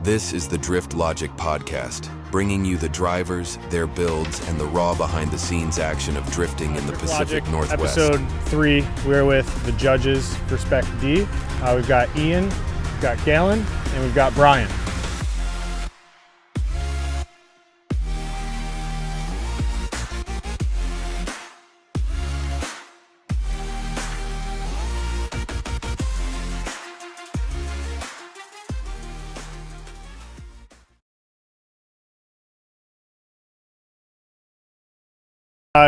This is the Drift Logic podcast, bringing you the drivers, their builds, and the raw behind-the-scenes action of drifting in the Pacific Northwest. Episode 3, we're with the judges for SpecD. We've got Ian, we've got Galen, and we've got Brian.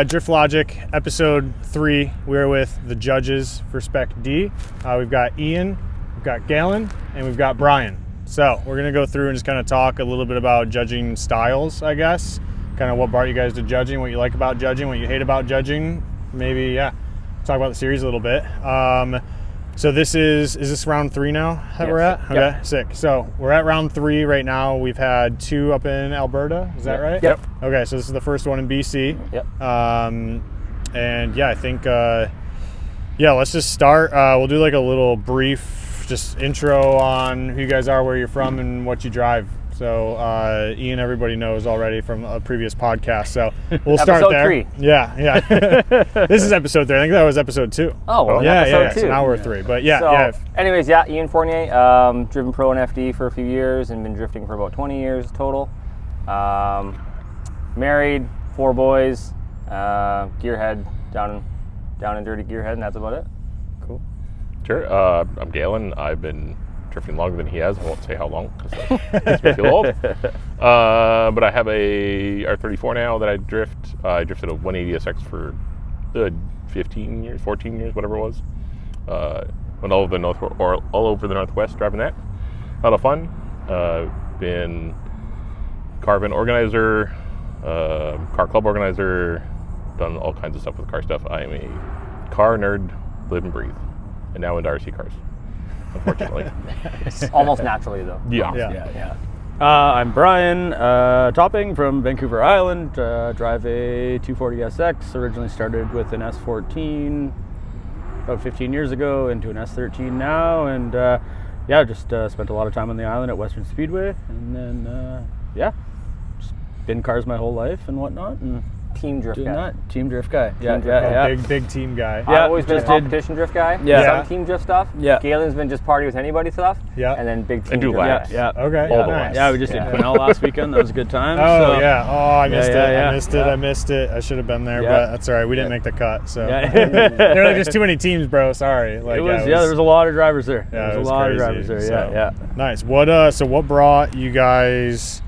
Drift Logic, episode 3, we're with the judges for SpecD. We've got Ian, we've got Galen, and we've got Brian. So we're gonna go through and just kind of talk a little bit about judging styles, I guess. Kind of what brought you guys to judging, what you like about judging, what you hate about judging. Maybe, talk about the series a little bit. So this is this round 3 now that we're at? Okay, Yep. Sick. So we're at round 3 right now. We've had 2 up in Alberta, is that right? Yep. Okay, so this is the first one in BC. Yep. And yeah, I think, let's just start. We'll do like a little brief just intro on who you guys are, where you're from, and what you drive. So Ian, everybody knows already from a previous podcast. So we'll start there. Episode 3. Yeah. This is episode 3. I think that was episode 2. Oh, well, yeah. episode 2. So now we're 3. But Anyways, Ian Fournier, driven pro and FD for a few years and been drifting for about 20 years total. Married, 4 boys, gearhead down in dirty gearhead, and that's about it. Cool. Sure. I'm Galen. I've been drifting longer than he has. I won't say how long because it makes me feel old. But I have a R34 now that I drift. I drifted a 180SX for 15 years, 14 years, whatever it was. Went all over the Northwest driving that. A lot of fun. Been car event organizer, car club organizer, done all kinds of stuff with car stuff. I am a car nerd, live and breathe, and now into RC cars, unfortunately. Almost naturally, though. Yeah. I'm Brian Topping from Vancouver Island. Drive a 240SX. Originally started with an S14 about 15 years ago, into an S13 now, and just spent a lot of time on the island at Western Speedway, and then just been cars my whole life and whatnot, and Team drift doing guy. that. Team drift guy. Big team guy. I've always been a competition drift guy. Yeah. Some team drift stuff. Yeah. Galen's been just party with anybody stuff. Yeah. And then big team And do drift laps. guy. Yeah. Okay. All the nice. ones. Yeah, we just did Quinnell last weekend. That was a good time. Oh, so. yeah. Oh, I missed it. Yeah. I missed it. I should have been there, Yeah. but that's all right. We didn't make the cut. So Yeah. there were just too many teams, bro. Sorry. Like, There was a lot of drivers there. Yeah, There it was was a lot crazy. of drivers there. So, Yeah. Nice. What brought you guys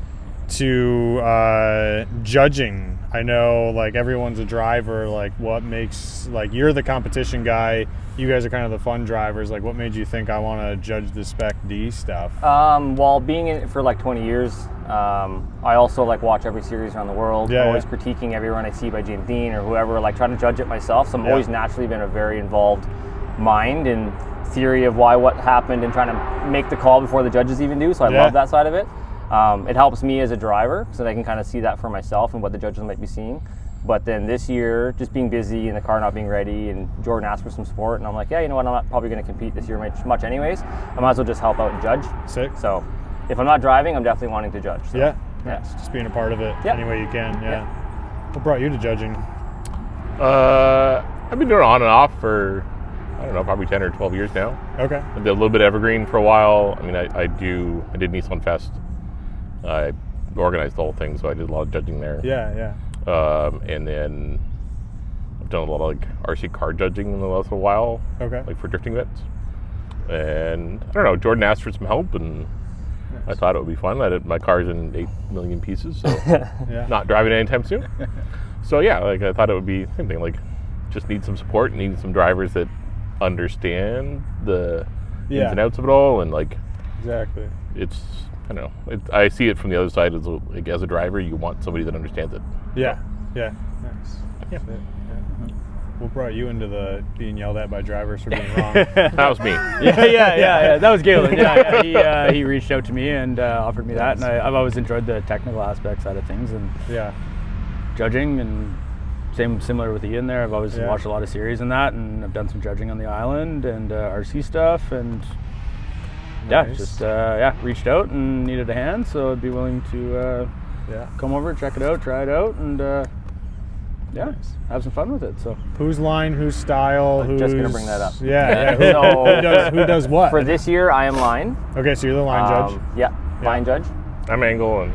to judging? I know, like, everyone's a driver. Like, what makes, like, you're the competition guy. You guys are kind of the fun drivers. Like, what made you think I want to judge the SpecD stuff? While being in it for like 20 years, I also like watch every series around the world. Yeah, I'm always critiquing every run I see by James Dean or whoever, like trying to judge it myself. So I'm always naturally been a very involved mind in theory of what happened and trying to make the call before the judges even do. So I love that side of it. It helps me as a driver so that I can kind of see that for myself and what the judges might be seeing. But then this year, just being busy and the car not being ready, and Jordan asked for some support, and I'm like, you know what, I'm not probably going to compete this year much anyways. I might as well just help out and judge. Sick. So if I'm not driving, I'm definitely wanting to judge. So, Yeah. Just being a part of it any way you can. Yeah. What brought you to judging? I've been doing it on and off for, I don't know, probably 10 or 12 years now. Okay. I did a little bit of Evergreen for a while. I mean, I did Nissan Fest. I organized the whole thing, so I did a lot of judging there. Yeah. And then I've done a lot of like RC car judging in the last while. Okay. Like for drifting events. And I don't know, Jordan asked for some help, and I thought it would be fun. My car's in 8 million pieces, so not driving anytime soon. So like I thought it would be the same thing. Like, just need some support, need some drivers that understand the ins and outs of it all, and like Exactly. it's, I don't know. I see it from the other side as a driver. You want somebody that understands it. Yeah. Nice. Yeah. What brought you into the being yelled at by drivers for being wrong? That was me. Yeah. That was Galen. He reached out to me and offered me that, and I've always enjoyed the technical aspect side of things and judging, and similar with Ian there. I've always watched a lot of series and that, and I've done some judging on the island and RC stuff, and Nice. just reached out and needed a hand, so I'd be willing to come over, check it out, try it out, and have some fun with it. So whose line, whose style, who's just gonna bring that up. Yeah. So who does what? for this year, I am line. Okay, so you're the line judge. Yeah, line judge. I'm angle and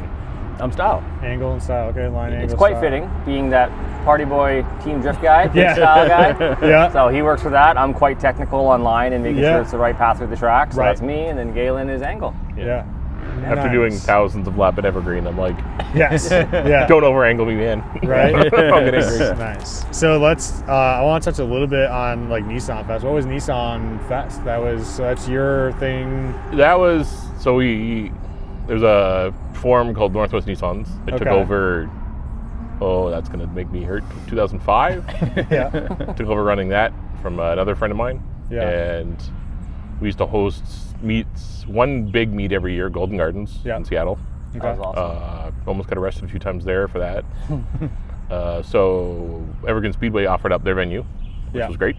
I'm style. Angle and style. Okay, line angle. It's quite style. fitting, being that party boy team drift guy, Yeah. style guy. Yeah. So he works for that. I'm quite technical on line and making sure it's the right path through the track. So Right. that's me, and then Galen is angle. Yeah. after doing thousands of lap at Evergreen, I'm like, Yes. Yeah. don't over angle me, man. Right. I'll get angry. Nice. So let's. I want to touch a little bit on like Nissan Fest. What was Nissan Fest? That's your thing. That was there's a forum called Northwest Nissans. It took over. Oh, that's gonna make me hurt. 2005. Yeah. Took over running that from another friend of mine. Yeah. And we used to host meets, one big meet every year, Golden Gardens in Seattle. Okay. That was awesome. Almost got arrested a few times there for that. So Evergreen Speedway offered up their venue, which was great.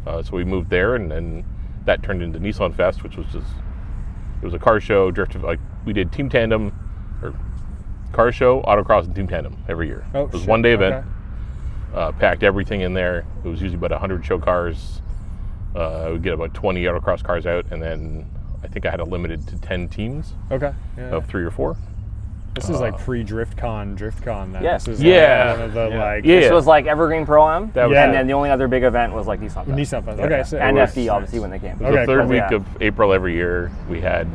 So we moved there, and then that turned into Nissan Fest, which was just, it was a car show, drift, like we did team tandem, or car show, autocross, and team tandem every year. Oh, it was shit. one day event. Okay. Packed everything in there. It was usually about 100 show cars. We'd get about 20 autocross cars out, and then I think I had it limited to 10 teams Okay. of 3 or 4. This is like pre-DriftCon then. Yes. This is Yeah. one of the like This was like Evergreen Pro-Am, That was and then the only other big event was like Nissan Fest. Nissan Fest. Okay. So And it was- FD, obviously, when they came. It was Okay, the third cool. week Yeah. of April every year. We had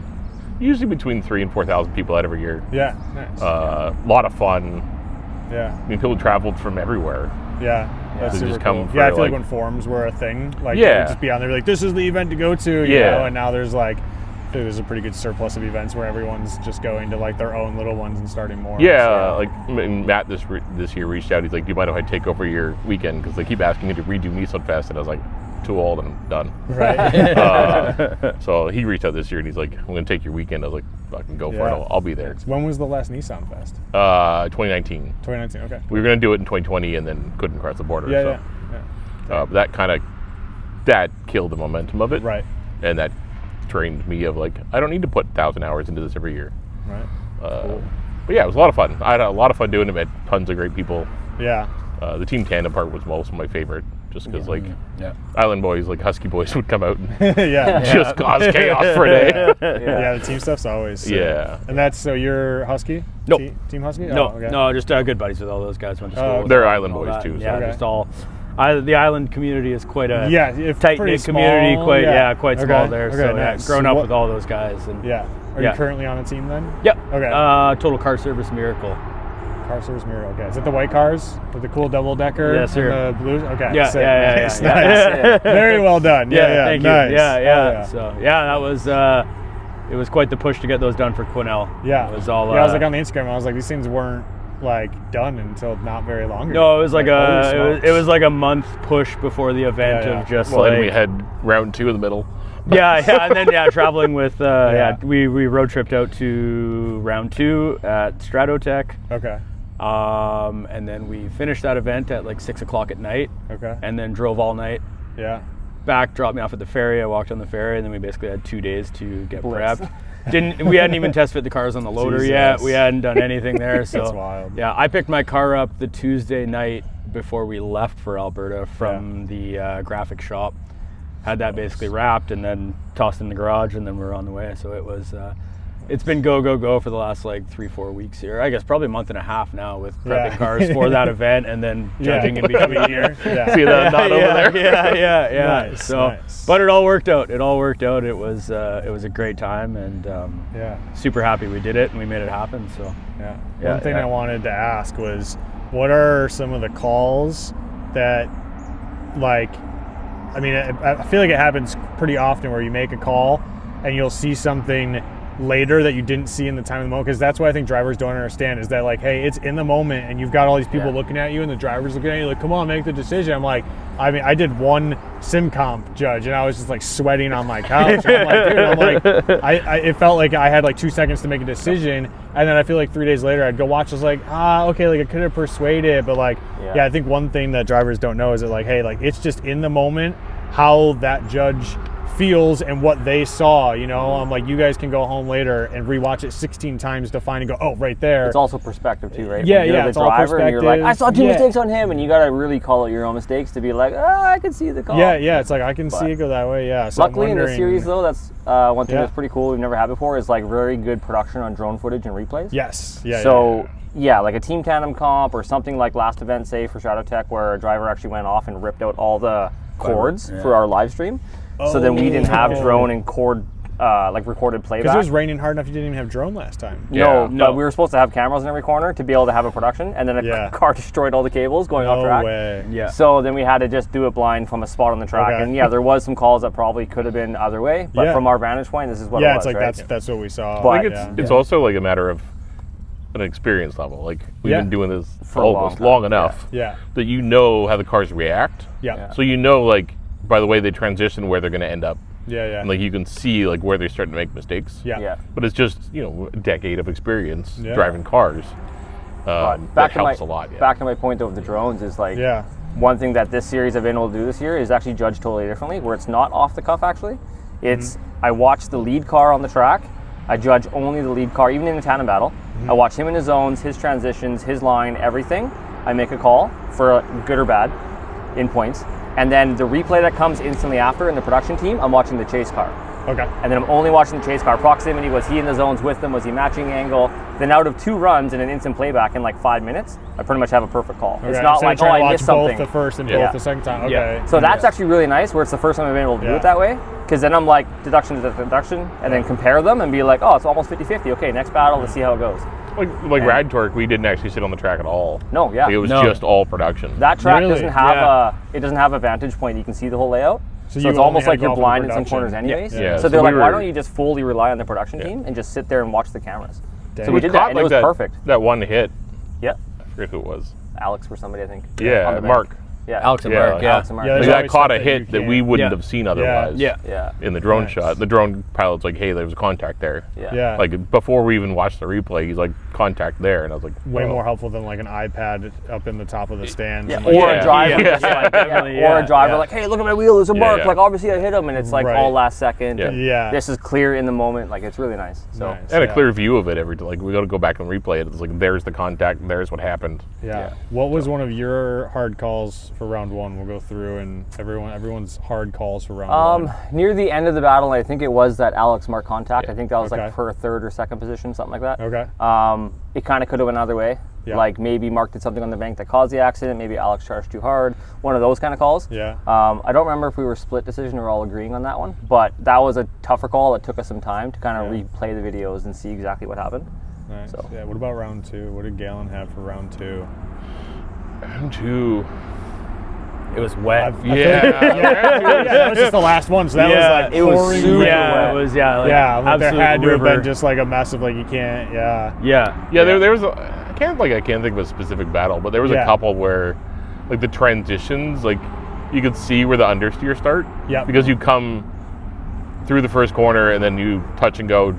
usually between 3,000 and 4,000 people out every year. Yeah. Nice. A lot of fun. Yeah. I mean, people traveled from everywhere. Yeah. That's They super just come cool. for, Yeah, I feel like like- when forums were a thing, like Yeah. they would just be on there like, this is the event to go to, you Yeah. know, and now there's like I think there's a pretty good surplus of events where everyone's just going to like their own little ones and starting more. Yeah, So, like Matt this year reached out. He's like, "Do you mind if I take over your weekend?" Because they keep asking me to redo Nissan Fest, and I was like, "Too old. I'm done." right. So he reached out this year, and he's like, "I'm going to take your weekend." I was like, "Fucking go for Yeah. it. I'll be there." When was the last Nissan Fest? 2019. 2019. Okay. We were going to do it in 2020, and then couldn't cross the border. Yeah. so. Yeah. But that killed the momentum of it. Right. And that trained me of like, I don't need to put 1,000 hours into this every year. Right. But yeah, it was a lot of fun. I had a lot of fun doing it. Met tons of great people. Yeah. The team tandem part was also my favorite, just because like Yeah. Island boys, like Husky boys, would come out and Yeah. just cause chaos for a day. Yeah. The team stuff's always. Yeah. And that's so you're Husky? Nope. Team Husky? No, Oh, okay. no, just good buddies with all those guys. Went to school. Oh, with They're them island and all boys that. too, so- Yeah, Okay. just all. The island community is quite a If tight pretty knit community. small, Quite quite Okay. small there. Okay, So nice. grown So up what- with all those guys. And Yeah. Are Yeah. you currently on a team then? Yep. Okay. Total Car Service Miracle. Car Service Mirror. Okay. Is it the white cars with the cool double decker? Yes, sir. And the blues? Okay. Yeah, sick. yeah, yeah, Nice, yeah, nice. yeah. Very well done. Yeah. Thank Nice. you. Yeah, Oh, yeah. So that was it was quite the push to get those done for Quinnell. Yeah. It was all. I was like on the Instagram. I was like, these things weren't like done until not very long ago. No, it was like holy it was like a month push before the event Yeah, yeah. of just Well, like then we had round 2 in the middle. yeah, and then traveling with Yeah. we road tripped out to round 2 at Stratotech, Okay. and then we finished that event at like 6 o'clock at night, Okay. and then drove all night Yeah. back, dropped me off at the ferry. I walked on the ferry, and then we basically had 2 days to get Blitz. prepped. We hadn't even test fit the cars on the loader yet. Jesus. We hadn't done anything there. So That's wild. yeah, I picked my car up the Tuesday night before we left for Alberta from the graphic shop. Had that basically wrapped and then tossed in the garage, and then we were on the way. So it was. It's been go for the last like 3-4 weeks here. I guess probably a month and a half now with prepping cars for that event and then judging in between here. Yeah. See that knot over there? Yeah. Nice, So, nice. but it all worked out. It was a great time, and Yeah. super happy we did it and we made it happen. So Yeah. Yeah, One thing yeah. I wanted to ask was, what are some of the calls that, like, I mean, I feel like it happens pretty often where you make a call and you'll see something later that you didn't see in the time of the moment, because that's what I think drivers don't understand is that, like, hey, it's in the moment and you've got all these people looking at you and the driver's looking at you like, come on, make the decision. I'm like, I mean, I did one sim comp judge and I was just like sweating on my couch. And I'm like, dude, it felt like I had like 2 seconds to make a decision, and then I feel like 3 days later I'd go watch. I was like, okay, like I could have persuaded, but like, yeah, I think one thing that drivers don't know is that, like, hey, like it's just in the moment how that judge feels and what they saw. You know, I'm like, you guys can go home later and rewatch it 16 times to find and go, oh, right there. It's also perspective too, right? Yeah, when you're yeah, the it's all driver and you're like, I saw two Yeah. mistakes on him, and you got to really call out your own mistakes to be like, I can see the call. Yeah, it's like I can see it go that way. Yeah. So Luckily, I'm in this wondering- series, though, that's one thing Yeah. that's pretty cool we've never had before is like very good production on drone footage and replays. Yes. Yeah. So yeah, like a team tandem comp or something like last event, say for Shadow Tech, where a driver actually went off and ripped out all the cords for our live stream. So then we didn't have drone and cord like recorded playback. Because it was raining hard enough, you didn't even have drone last time. No, Yeah. but we were supposed to have cameras in every corner to be able to have a production, and then a car destroyed all the cables going off No track. way. Yeah. So then we had to just do it blind from a spot on the track, Okay. and yeah, there was some calls that probably could have been either way, but Yeah. from our vantage point, this is what Yeah, it was. it's like right? that's what we saw. But- I think yeah. it's also like a matter of an experience level. Like we've Yeah. been doing this For a long almost time. long enough Yeah. that you know how the cars react. Yeah. So you know, like by the way they transition, where they're going to end up. Yeah. And like you can see like where they're starting to make mistakes. Yeah. Yeah. But it's just a decade of experience Yeah. driving cars. But That helps a lot. Yeah. Back to my point though with the drones is like Yeah. one thing that this series I've been able to do this year is actually judge totally differently, where it's not off the cuff actually. It's I watch the lead car on the track. I judge only the lead car, even in the tandem battle. I watch him in his zones, his transitions, his line, everything. I make a call for good or bad in points. And then the replay that comes instantly after in the production team, I'm watching the chase car. Okay. And then I'm only watching the chase car. Proximity, was he in the zones with them? Was he matching angle? Then out of 2 runs and an instant playback in like 5 minutes, I pretty much have a perfect call. It's Okay. not So like, you're trying to I watch missed something. both the first and Yeah. both the second time. Okay. Yeah. So that's actually really nice, where it's the first time I've been able to do Yeah. it that way. Because then I'm like, deduction to deduction, and then compare them and be like, oh, it's almost 50-50. Okay, next battle, let's see how it goes. Like Rad Torque, we didn't actually sit on the track at all. No, yeah. It was No. just all production. That track Really? doesn't have Yeah. it doesn't have a vantage point. You can see the whole layout. So So you it's only almost had like to you're go off the blind in some production. corners anyways. Yeah, So so they're we like, why were- don't you just fully rely on the production team and just sit there and watch the cameras? Dang. So we did that, and it was that, perfect. That one hit. Yeah. I forget who it was. Alex or somebody, I think. Yeah, on the Mark. bank. Yeah. Alex and Yeah, Mark. like Yeah. Alex and Mark. Yeah, Like, there's that always caught stuff a that hit you that we can't- wouldn't Yeah. have seen otherwise. Yeah. Yeah. In the drone Nice. shot, the drone pilot's like, "Hey, there was a contact there." Yeah. Like before we even watched the replay, he's like, "Contact there," and I was like, Way "Oh." more helpful than like an iPad up in the top of the stands. Yeah, and, like, or Yeah. a driver, Yeah. just like, Definitely, or a yeah, driver yeah. like, hey, look at my wheel, there's a mark. yeah. Like, obviously I hit him, and it's like Right. all last second. Yeah. and Yeah. This is clear in the moment. Like, it's really nice. So Nice. And a Yeah. clear view of it every like we got to go back and replay it. It's like there's the contact, and there's what happened. Yeah. What was one of your hard calls for round 1? We'll go through and everyone's hard calls for round 1. near the end of the battle, I think it was that Alex Mark contact. I think that was Okay. like for 3rd or 2nd position, something like that. Okay. It kind of could have went either way. Yeah. Like maybe Mark did something on the bank that caused the accident. Maybe Alex charged too hard. One of those kind of calls. Yeah. I don't remember if we were split decision or all agreeing on that one, but that was a tougher call. It took us some time to kind of replay the videos and see exactly what happened. Nice. So. Yeah. What about round 2? What did Galen have for round 2? Round 2. It was wet. Yeah, that was just the last one, so that was like it was pouring super rain. Yeah, it was. Yeah, like Yeah, like there absolute had to have river. been just like a mess of like you can't. Yeah. Yeah. Yeah, there was. I can't think of a specific battle, but there was Yeah. a couple where, like the transitions, like you could see where the understeer start. Yeah. Because you come through the first corner and then you touch and go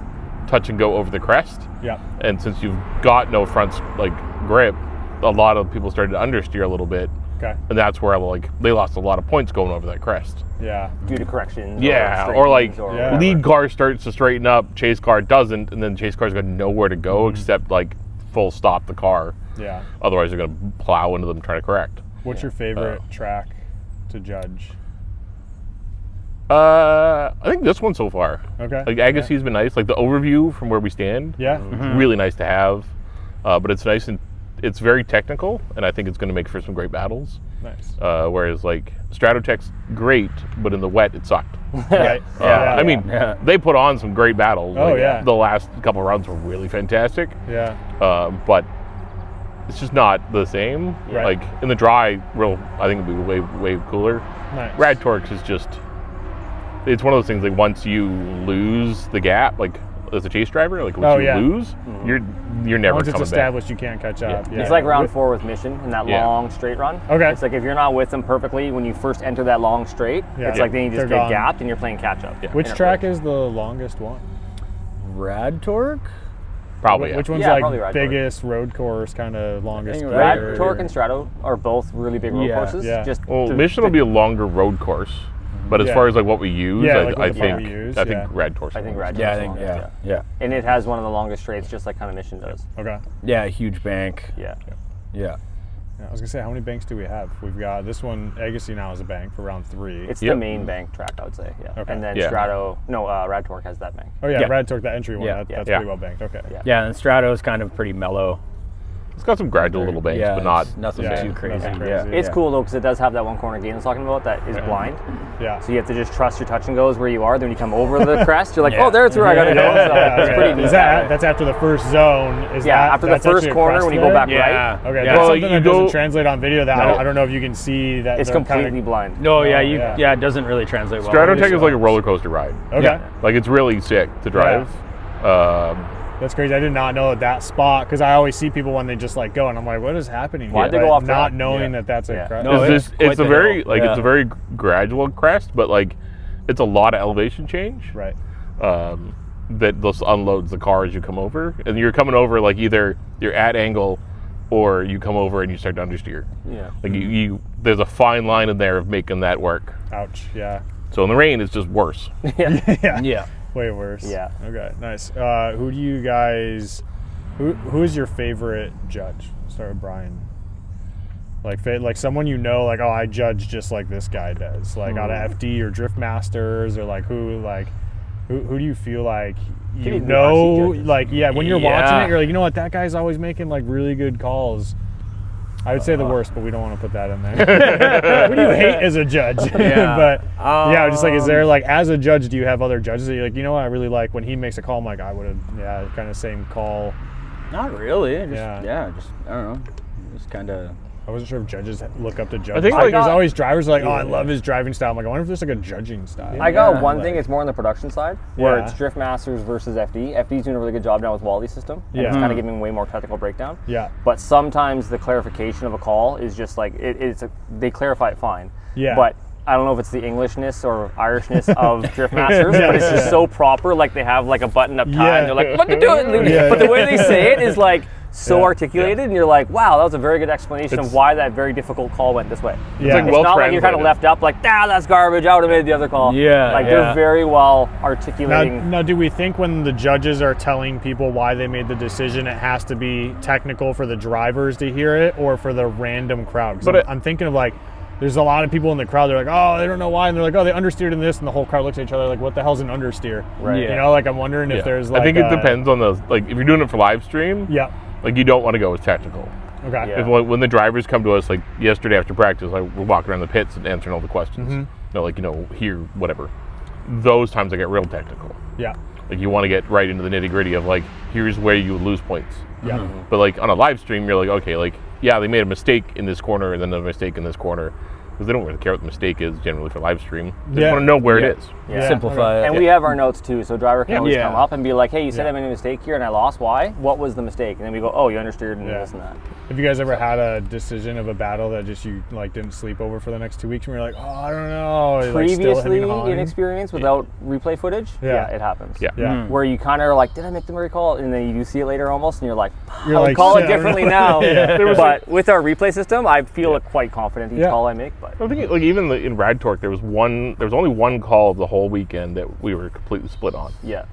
over the crest. Yeah. And since you've got no front like grip, a lot of people started to understeer a little bit, Okay. and that's where like they lost a lot of points going over that crest. Yeah. Due to corrections. Yeah, or or like straightens or Yeah. whatever. lead car starts to straighten up, chase car doesn't, and then chase car's got nowhere to go except like full stop the car. Yeah. Otherwise, they're going to plow into them trying to correct. What's your favorite track to judge? I think this one so far. Okay. Like Agassiz's been nice. Like the overview from where we stand. Yeah. Really nice to have. But it's nice and it's very technical, and I think it's going to make for some great battles. Nice. Whereas like Stratotech's great, but in the wet it sucked. Right. Yeah. I mean, Yeah. they put on some great battles. Oh, Like, yeah. The last couple runs were really fantastic. Yeah. But it's just not the same. Right. Like in the dry, I think it'd be way cooler. Nice. Rad Torques is just, it's one of those things like once you lose the gap, like as a chase driver, like once Oh, you yeah. lose, you're never Once it's coming established, you can't catch up. Yeah. It's like round 4 with Mission in that Yeah. long straight run. Okay. It's like if you're not with them perfectly when you first enter that long straight, Yeah. it's like then you just They're get gone. gapped and you're playing catch up. Which In a track race. is the longest one? Rad Torque. Probably. Which one's Yeah, probably like Rad Torque. biggest road course, kind of longest? think Rad gear? Torque and Strato are both really big road Yeah. courses. Yeah. Just Well, to- Mission will be a longer road course. But as far as like what we use, I think Rad Tour. I think Rad Tour. Yeah, I think yeah. And it has one of the longest straights, just like kind of Mission does. Okay. Yeah, huge bank. Yeah. Yeah. I was gonna say, how many banks do we have? We've got this one. Agassi now is a bank for round 3. It's the main bank track, I would say. Yeah. Okay. And then Rad Torque has that bank. Oh yeah, Rad Torque, that entry one. Yeah. That's pretty well banked. Okay. Yeah, and Strato is kind of pretty mellow. It's got some gradual little banks, but not nothing too crazy. Yeah. It's cool though, because it does have that one corner gain I was talking about that is blind. Yeah. So you have to just trust your touch and goes where you are. Then when you come over the crest, you're like, oh, there's where I gotta go. So it's pretty neat. That's after the first zone. After the first corner when you go back right. Okay. That's something that doesn't translate on video. That I don't know if you can see that. It's completely blind. No, it doesn't really translate well. Strato Tech is like a roller coaster ride. Okay. Like it's really sick to drive. That's crazy. I did not know that spot, because I always see people when they just like go, and I'm like, what is happening? Why'd they go off not track? knowing that that's a crest. No, it's a very it's a very gradual crest, but like it's a lot of elevation change. Right. That just unloads the car as you come over, and you're coming over like either you're at angle, or you come over and you start to understeer. Yeah. Like you there's a fine line in there of making that work. Ouch. Yeah. So in the rain, it's just worse. Yeah. Way worse. Yeah. Okay. Nice. Who do you guys? Who is your favorite judge? Start with Brian. Like someone you know, like, oh, I judge just like this guy does, like out of FD or Drift Masters, or like who do you feel like you know, like when you're watching it, you're like, you know what, that guy's always making like really good calls. I would say the worst, but we don't want to put that in there. Who do you hate as a judge? But just like, is there like, as a judge, do you have other judges that you're like, you know what, I really like when he makes a call, I'm like, I would have, kind of same call. Not really. Just I don't know. Just kind of. I wasn't sure if judges look up to judges. I think there's always drivers like, oh, I love his driving style. I'm like, I wonder if there's like a judging style. I got one thing. It's more on the production side, where it's Drift Masters versus FD. FD's doing a really good job now with Wally's system. And it's kind of giving way more technical breakdown. Yeah. But sometimes the clarification of a call is just like, they clarify it fine. Yeah. But I don't know if it's the Englishness or Irishness of Drift Masters, but it's just so proper. Like they have like a button up tie, and they're like, what to do it? But the way they say it is like so articulated, and you're like, wow, that was a very good explanation of why that very difficult call went this way. Yeah. It's not like you're kind of left up like, that's garbage, I would have made the other call. They're very well articulating. Now, do we think when the judges are telling people why they made the decision, it has to be technical for the drivers to hear it, or for the random crowd? But I'm thinking of like, there's a lot of people in the crowd, they're like, oh, they don't know why, and they're like, oh, they understeered in this, and the whole crowd looks at each other like, what the hell's an understeer? Right. You know, like, I'm wondering if there's like, I think it depends on like, if you're doing it for live stream, like you don't want to go with technical. Okay. Yeah. When the drivers come to us, like yesterday after practice, like we're walking around the pits and answering all the questions. Here, whatever. Those times I get real technical. Yeah. Like you want to get right into the nitty gritty of like, here's where you would lose points. Yeah. But like on a live stream, you're like, okay, like, yeah, they made a mistake in this corner and then a mistake in this corner. Because they don't really care what the mistake is generally for live stream. They just want to know where it is. Yeah. Simplify it. And we have our notes too, so driver can always come up and be like, hey, you said I made a mistake here and I lost. Why? What was the mistake? And then we go, oh, you understeered and this and that. Have you guys ever had a decision of a battle that just you like didn't sleep over for the next 2 weeks and you're like, oh, I don't know? Previously inexperienced without replay footage? Yeah, it happens. Yeah. Where you kind of are like, did I make the recall? And then you do see it later almost and you're like, I would call it differently now. But with our replay system, I feel quite confident each call I make. But I think like even in Rad Torque, there was only one call the whole weekend that we were completely split on. Yeah.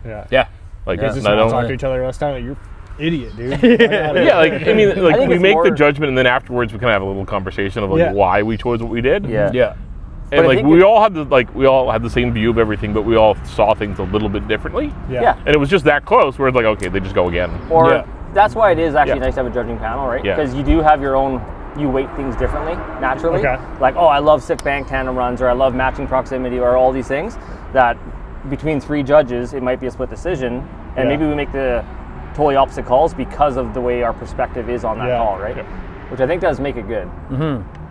Like just not talk to each other last time. Like, you're idiot, dude. Like I mean, like we make the judgment, and then afterwards we kind of have a little conversation of like why we chose what we did. Yeah. And like we all had the same view of everything, but we all saw things a little bit differently. Yeah. And it was just that close where it's like, okay, they just go again. Or that's why it is actually nice to have a judging panel, right? Yeah. Because you do have your own. You weight things differently naturally. Okay. Like, oh, I love sick bank tandem runs, or I love matching proximity, or all these things that between 3 judges, it might be a split decision, and maybe we make the totally opposite calls because of the way our perspective is on that call, right? Which I think does make it good.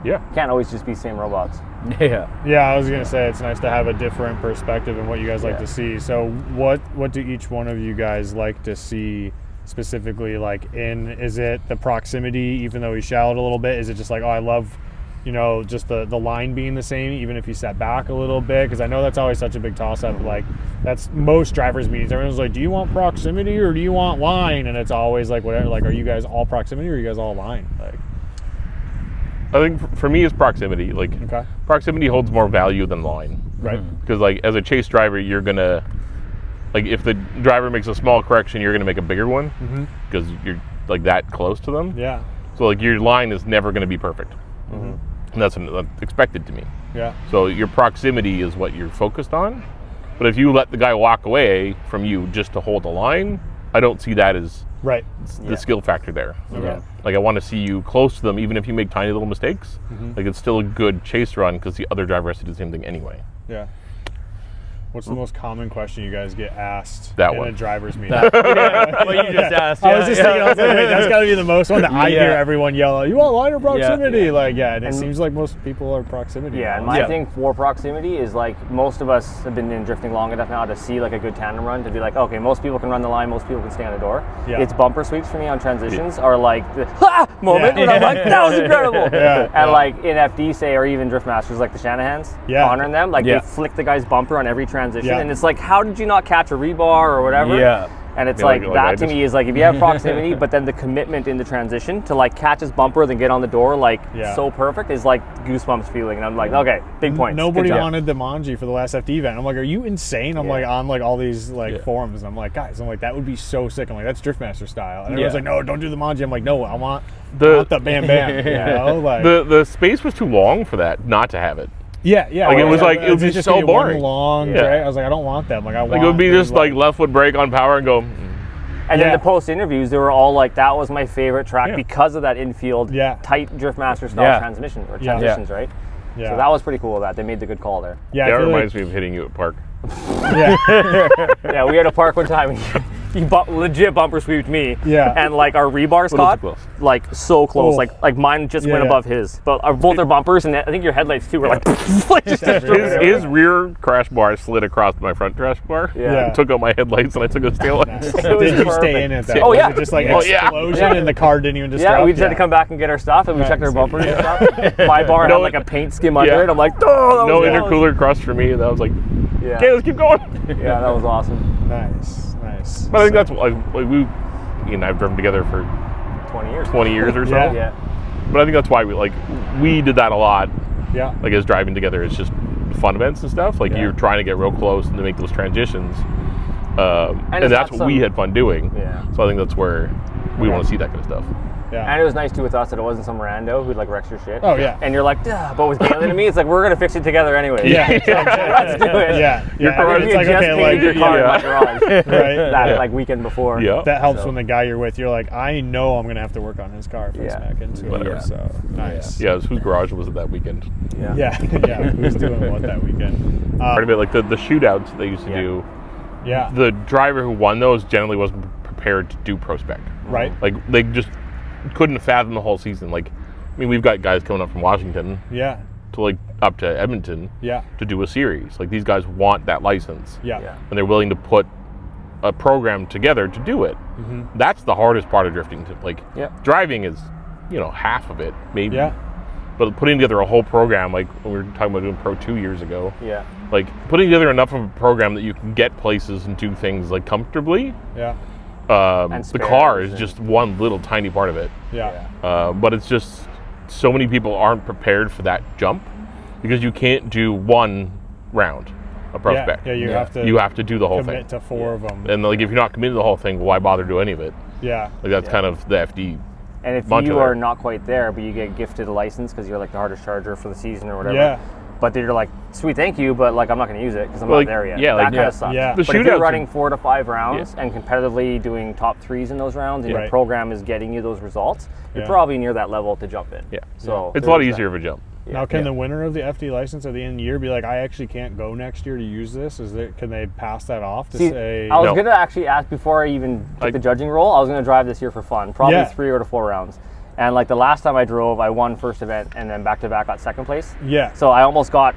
Yeah. Can't always just be same robots. Yeah, I was gonna say it's nice to have a different perspective and what you guys like to see. So what do each one of you guys like to see? Specifically, like is it the proximity, even though he shallowed a little bit? Is it just like, oh, I love, just the line being the same, even if he sat back a little bit? Because I know that's always such a big toss-up. Like, that's most drivers' meetings. Everyone's like, do you want proximity or do you want line? And it's always like, whatever. Like, are you guys all proximity or are you guys all line? Like, I think for me, it's proximity. Like, proximity holds more value than line. Right. Because like as a chase driver, you're gonna like if the driver makes a small correction, you're gonna make a bigger one because you're like that close to them. Yeah. So like your line is never gonna be perfect, and that's expected to me. Yeah. So your proximity is what you're focused on. But if you let the guy walk away from you just to hold the line, I don't see that as Right. the skill factor there. Okay. Like I want to see you close to them, even if you make tiny little mistakes. Like it's still a good chase run because the other driver has to do the same thing anyway. Yeah. What's the most common question you guys get asked That in one. a driver's meeting? Well, you just asked. I was just thinking, I was like, wait, that's got to be the most one that I Yeah. hear everyone yell, you want line or proximity? Yeah. Like, yeah, and it seems like most people are proximity. Yeah, and now. my thing for proximity is like most of us have been in drifting long enough now to see like a good tandem run to be like, okay, most people can run the line, most people can stay on the door. Yeah. It's bumper sweeps for me on transitions are like the moment Yeah. when I'm like, that was incredible. Yeah. And like in FD, say, or even Drift Masters like the Shanahans, Yeah. Connor and them, like Yeah. they flick the guy's bumper on every transition, Yeah. and it's like, how did you not catch a rebar or whatever? Yeah. And it's Yeah, like like that I to just- me is like if you have proximity, but then the commitment in the transition to like catch his bumper, then get on the door, like Yeah. so perfect is like goosebumps feeling. And I'm like, okay, big points. Nobody Good job. wanted the Manji for the last FD event. I'm like, are you insane? I'm Yeah. like on like all these like Yeah. forums. And I'm like, guys, I'm like, that would be so sick. I'm like, that's Driftmaster style. And everyone's Yeah. like, no, don't do the Manji. I'm like, no, I want The the Bam Bam. You know? Like, the space was too long for that not to have it. yeah. Like, it was like- it It's was just so gonna be one boring. long, Yeah. right? I was like, I don't want that. Like, I want Like it would be the, just like left foot brake on power and go. And Yeah. then the post interviews, they were all like, that was my favorite track Yeah. because of that infield Yeah. tight Driftmaster style Yeah. transmission or Yeah. transitions, right? Yeah. So that was pretty cool that they made the good call there. Yeah, I That feel reminds me of hitting you at park. yeah. Yeah, we had a park one time. He legit bumper sweeped me. Yeah. And like our rebars Little caught, too close. like so close. Oh. Like mine just Yeah, went yeah. above his. But both our bumpers and I think your headlights too were like, like just everywhere. His rear crash bar slid across my front crash bar. Yeah. And took out my headlights and I took his tail lights. It was Did you perfect. stay in it though? Oh, Was yeah. it just like Oh, yeah. explosion Yeah. and the car didn't even disrupt? Yeah, we just had to come back and get our stuff, and we checked our bumpers and stuff. My bar No, had like a paint skim under yeah. it. I'm like, oh, that No was intercooler crust for me, and I was like, Yeah. okay, let's keep going. Yeah, that was awesome. Nice, nice. But I think that's like we, Ian and I've driven together for 20 years. 20 years or so. Yeah. Yeah. But I think that's why we did that a lot. Yeah. Like as driving together, it's just fun events and stuff. Like Yeah. you're trying to get real close and to make those transitions, and it's that's not what we some- had fun doing. Yeah. So I think that's where we want to see that kind of stuff. Yeah. And it was nice too with us that it wasn't some rando who'd like wrecks your shit. Oh, yeah. And you're like, duh. But with Galen and me, it's like we're gonna fix it together anyway. Yeah. Let's do it. Yeah. Your Yeah. garage- If It's you like, just okay, painted your like, car in yeah. my garage right. that like weekend before. Yeah. That helps So- when the guy you're with, you're like, I know I'm gonna have to work on his car if I Yeah. smack into it. Whatever. So nice. Yeah, it was whose garage was it that weekend? Yeah. Yeah. Yeah. Who's doing what that weekend? Part of it, like the shootouts they used to Yeah. do, Yeah. the driver who won those generally wasn't prepared to do pro spec. Right. Like they just couldn't fathom the whole season. Like, I mean, we've got guys coming up from Washington Yeah. to like up to Edmonton Yeah. to do a series. Like these guys want that license, Yeah. Yeah. and they're willing to put a program together to do it. That's the hardest part of drifting. Like Yeah. driving is, half of it maybe. Yeah. But putting together a whole program, like when we were talking about doing Pro 2 years ago, Yeah. like putting together enough of a program that you can get places and do things like comfortably. Yeah. And The car is spares just one little tiny part of it. Yeah. But it's just so many people aren't prepared for that jump because you can't do one round of pro Yeah. spec. Yeah. You have to. You have to do the whole thing. commit to 4 of them. And like if you're not committed to the whole thing, why bother do any of it? Yeah. Like that's kind of the FD. And if Bunch you of are there. not quite there, but you get gifted a license because you're like the hardest charger for the season or whatever. Yeah. But then you're like, sweet, thank you, but like I'm not going to use it because I'm Well, not like, there yet. yeah, that like- kind of sucks. Yeah. The But if shootouts you're are- running 4 to 5 rounds and competitively doing top 3s in those rounds, and Right. your program is getting you those results, you're Yeah. probably near that level to jump in. Yeah. So It's a lot there's easier of a jump. Now, can the winner of the FD license at the end of the year be like, I actually can't go next year to use this? Can they pass that off to See, say? I was No. going to actually ask before I even took Like- the judging role, I was going to drive this year for fun, probably Yeah. 3 or 4 rounds. And like the last time I drove, I won first event and then back to back got second place. Yeah. So I almost got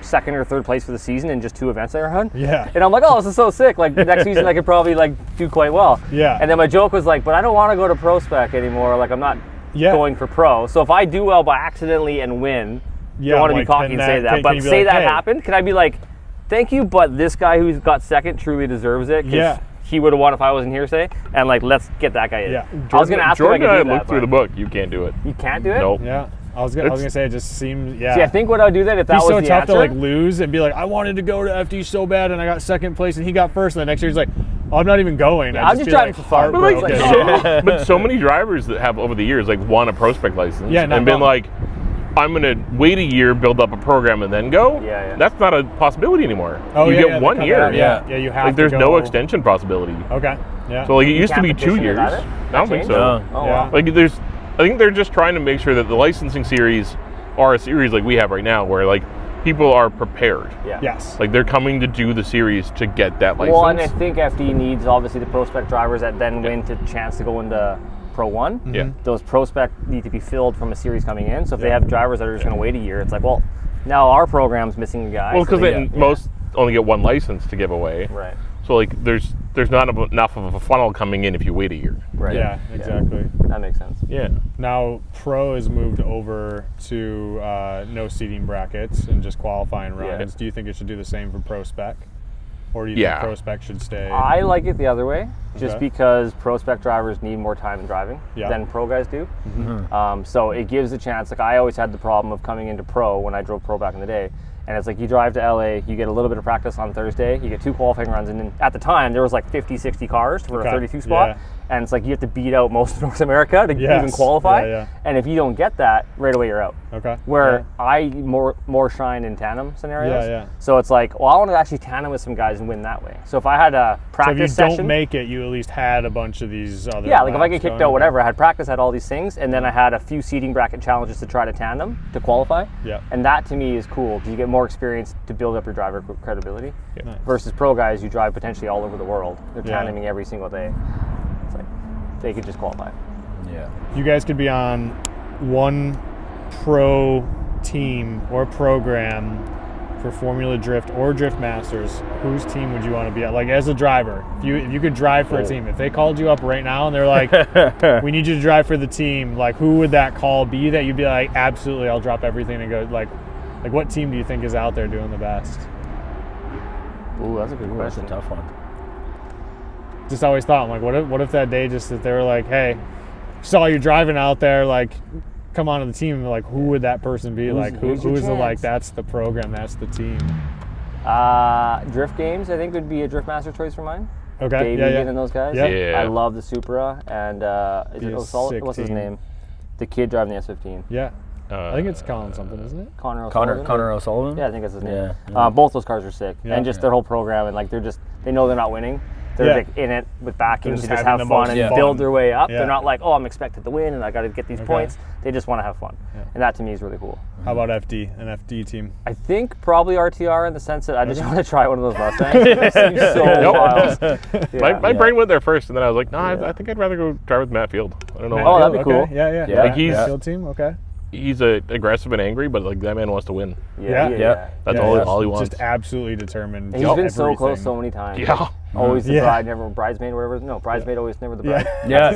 second or third place for the season in just 2 events I run. Yeah. And I'm like, oh, this is so sick. Like next season I could probably like do quite well. Yeah. And then my joke was like, but I don't want to go to pro spec anymore. Like I'm not Yeah. going for pro. So if I do well by accidentally and win, Yeah, I want to like, be cocky can and say that- that. can But you be say like, that hey. happened, can I be like, thank you, but this guy who's got second truly deserves it. 'Cause Yeah. he would have won if I wasn't here, say, and like let's get that guy in. Yeah. I was gonna ask Jordan if I and I could do that. looked through the but book. You can't do it. You can't do it. Nope. Yeah. I was gonna say it just seems See, I think what I would do that if that he's was so the tough answer. to like lose and be like, I wanted to go to FD so bad and I got second place and he got first, and the next year he's like, oh, I'm not even going. I'm just be, driving like, for fun. But, like, heartbroken. but so many drivers that have over the years like won a pro spec license Yeah, not and been wrong. like, I'm gonna wait a year, build up a program, and then go. Yeah. That's not a possibility anymore. Oh, you yeah, get yeah, 1 they cut year. that out. Yeah, you have Like there's to no go. extension possibility. Okay. Yeah. So like it used to can't be 2 petition it years. either? I don't think changed? so. No. Oh, Yeah. wow. Like I think they're just trying to make sure that the licensing series are a series like we have right now, where like people are prepared. Yeah. Yes. Like they're coming to do the series to get that license. Well, and I think FD needs obviously the pro spec drivers that then win to chance to go into Pro 1. Yeah. Those pro spec need to be filled from a series coming in. So if they have drivers that are just going to wait a year, it's like, well, now our program's missing a guy. Well, so because they- most only get one license to give away. Right. So like there's not enough of a funnel coming in if you wait a year. Right. Yeah, exactly. That makes sense. Yeah. Now, Pro has moved over to no seating brackets and just qualifying runs. Yeah. Do you think it should do the same for Pro Spec? Or do you Yeah. think Pro Spec should stay? I like it the other way, just Okay. because pro spec drivers need more time in driving Yeah. than pro guys do. So it gives a chance. Like I always had the problem of coming into pro when I drove pro back in the day. And it's like you drive to LA, you get a little bit of practice on Thursday, you get 2 qualifying runs, and then at the time there was like 50, 60 cars for Okay. a 32 spot. Yeah. And it's like you have to beat out most of North America to Yes. even qualify. Yeah, yeah. And if you don't get that, right away you're out. Okay. Where I more shine in tandem scenarios. Yeah, yeah. So it's like, well, I want to actually tandem with some guys and win that way. So if I had a So if practice you session, don't make it, you at least had a bunch of these other. yeah, like if I laps get kicked going. out, whatever, I had practice, had all these things, and then I had a few seating bracket challenges to try to tandem to qualify. Yeah. And that to me is cool because you get more experience to build up your driver credibility. Nice. Versus pro guys who drive potentially all over the world. They're Yeah. tandeming every single day. It's like they could just qualify. Yeah. You guys could be on one pro team or program for Formula Drift or Drift Masters. Whose team would you want to be at? Like as a driver, if you could drive for a team, if they called you up right now and they're like, we need you to drive for the team, like who would that call be that you'd be like, absolutely, I'll drop everything and go, like what team do you think is out there doing the best? Ooh, that's a good That's a question. tough one. Just always thought, I'm like, what if that day just that they were like, hey, saw you driving out there, like, come on to the team. Like, who would that person be? Like, who's your who's the like? chance? That's the program. That's the team. Drift games, I think, would be a Drift Master choice for mine. Okay. Dave yeah, Egan yeah. and those guys. Yeah. Yeah. I love the Supra and is Be it a O'Sullivan? sick What's his team. name? The kid driving the S15. Yeah. I think it's Colin something, isn't it? Connor O'Sullivan. Connor O'Sullivan? Yeah, I think that's his name. Yeah. Both those cars are sick, Yeah. and just their whole program, and like they know they're not winning. They're Yeah. like in it with backing They're to just just having have the fun most and fun. build their way up. Yeah. They're not like, oh, I'm expected to win and I got to get these Okay. points. They just want to have fun, Yeah. and that to me is really cool. How about FD? An FD team. I think probably RTR in the sense that I just want to try one of those Mustangs. It seems so wild. Yeah. My brain went there first, and then I was like, I think I'd rather go drive with Matt Field. I don't know. Matt Oh, why. that'd be Field? cool. Okay. Yeah, yeah. Yeah. Like he's- Field team. Okay. He's aggressive and angry, but like that man wants to win. Yeah. That's Yeah, all he wants. Just absolutely determined. And he's been so everything. close so many times. Yeah. Always the Yeah. bride, never bridesmaid, or whatever. No, bridesmaid always never the bride. Yeah.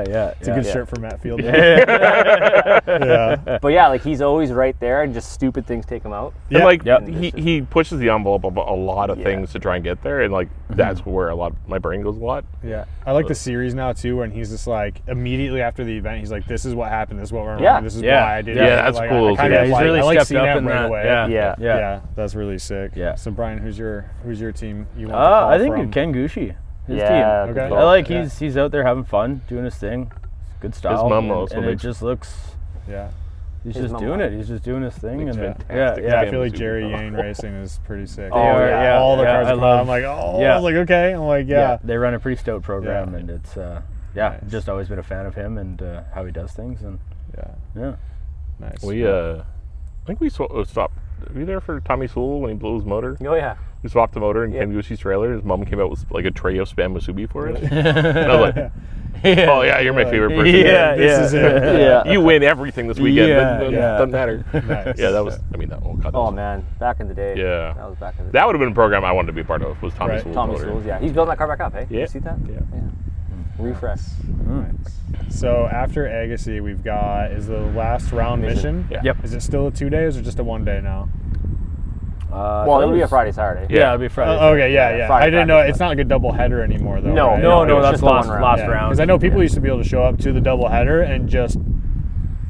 Yeah. It's a good shirt for Matt Field. Yeah. Yeah. But yeah, like he's always right there, and just stupid things take him out. Yeah. And like Yep. he pushes the envelope of a lot of Yeah. things to try and get there, and like that's where a lot of my brain goes a lot. Yeah, I like the series now too, when he's just like immediately after the event, he's like, "This is what happened. This is what went Yeah. wrong. This is Yeah. why I did Yeah, it." that's Like, cool. I kinda Yeah, he's like, really I like stepped seeing up that in right that. away. Yeah. Yeah. That's really sick. Yeah. So Brian, who's your team? You want to call I think from? Ken Gucci. His Yeah, team. good I call. like Yeah. he's out there having fun, doing his thing. Good style. mom and, also and it makes- just looks. Yeah, He's His just mom doing likes- it. He's just doing his thing. Makes And fantastic yeah. I family feel like super Jerry cool. Yang Racing is pretty sick. Oh, yeah. all the yeah, cars I are cool. I'm love- like, oh, yeah. I was like, okay. I'm like, yeah. They run a pretty stout program, Yeah. and it's Nice. just always been a fan of him and how he does things, and yeah. Nice. We I think we stopped. Were you there for Tommy Sewell when he blew his motor? Oh yeah. We swapped the motor in Yeah. Ken Gucci's trailer. His mom came out with like a tray of Spam Musubi for it. And I was like, oh yeah, you're my favorite person. This is it. Yeah. You win everything this weekend. Yeah, Doesn't, yeah. doesn't matter. Nice. Yeah, that was. I mean, that. Oh god. That, Oh was, man, back in the day. Yeah. That was back in the day. that would have been a program I wanted to be a part of. Was Tommy Right. Sewell's Tommy motor. Sewell's, yeah. He's building that car back up, hey? Yeah. You see that? Yeah. Refresh. So after Agassi, we've got is the last round mission. Yeah. Yep. Is it still a 2 days or just a 1 day now? Well, it'll be a Friday, Saturday. Yeah, it'll be Friday. Okay, yeah. Friday I didn't know. practice, It's not like a double header anymore, though. No, right? No, it's that's just the one last round. last Yeah. round. Because I know people used to be able to show up to the double header and just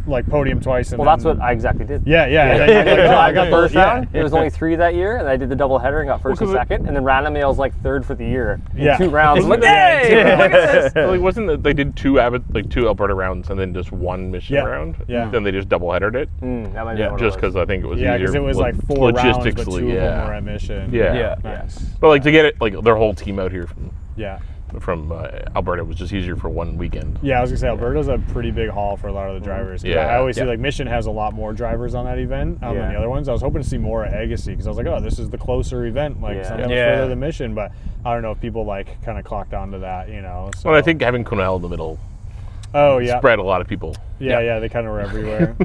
like podium twice. And Well, that's what I exactly did. Yeah. I got first round. It was only 3 that year, and I did the double header and got first and second. And then randomly, I was like 3rd for the year in 2 rounds. I'm like, hey, look at this. Well, wasn't it, they did 2 Alberta rounds and then just 1 Michigan round? Yeah. Then they just double headed it. That might be what Just it was. because I think it was Yeah, easier. because it was like 4 rounds, but 2 of them yeah. were at Mission. Yeah. Nice. But like to get it, like their whole team out here from Alberta was just easier for 1 weekend. Yeah, I was gonna say Alberta's a pretty big haul for a lot of the drivers. 'Cause Yeah. I always see like Mission has a lot more drivers on that event than the other ones. I was hoping to see more at Agassiz because I was like, oh, this is the closer event, like something further than Mission. But I don't know if people like kind of clocked onto that, you know. So. Well, I think having Cornell in the middle spread a lot lot of people. Yeah, they kind of were everywhere.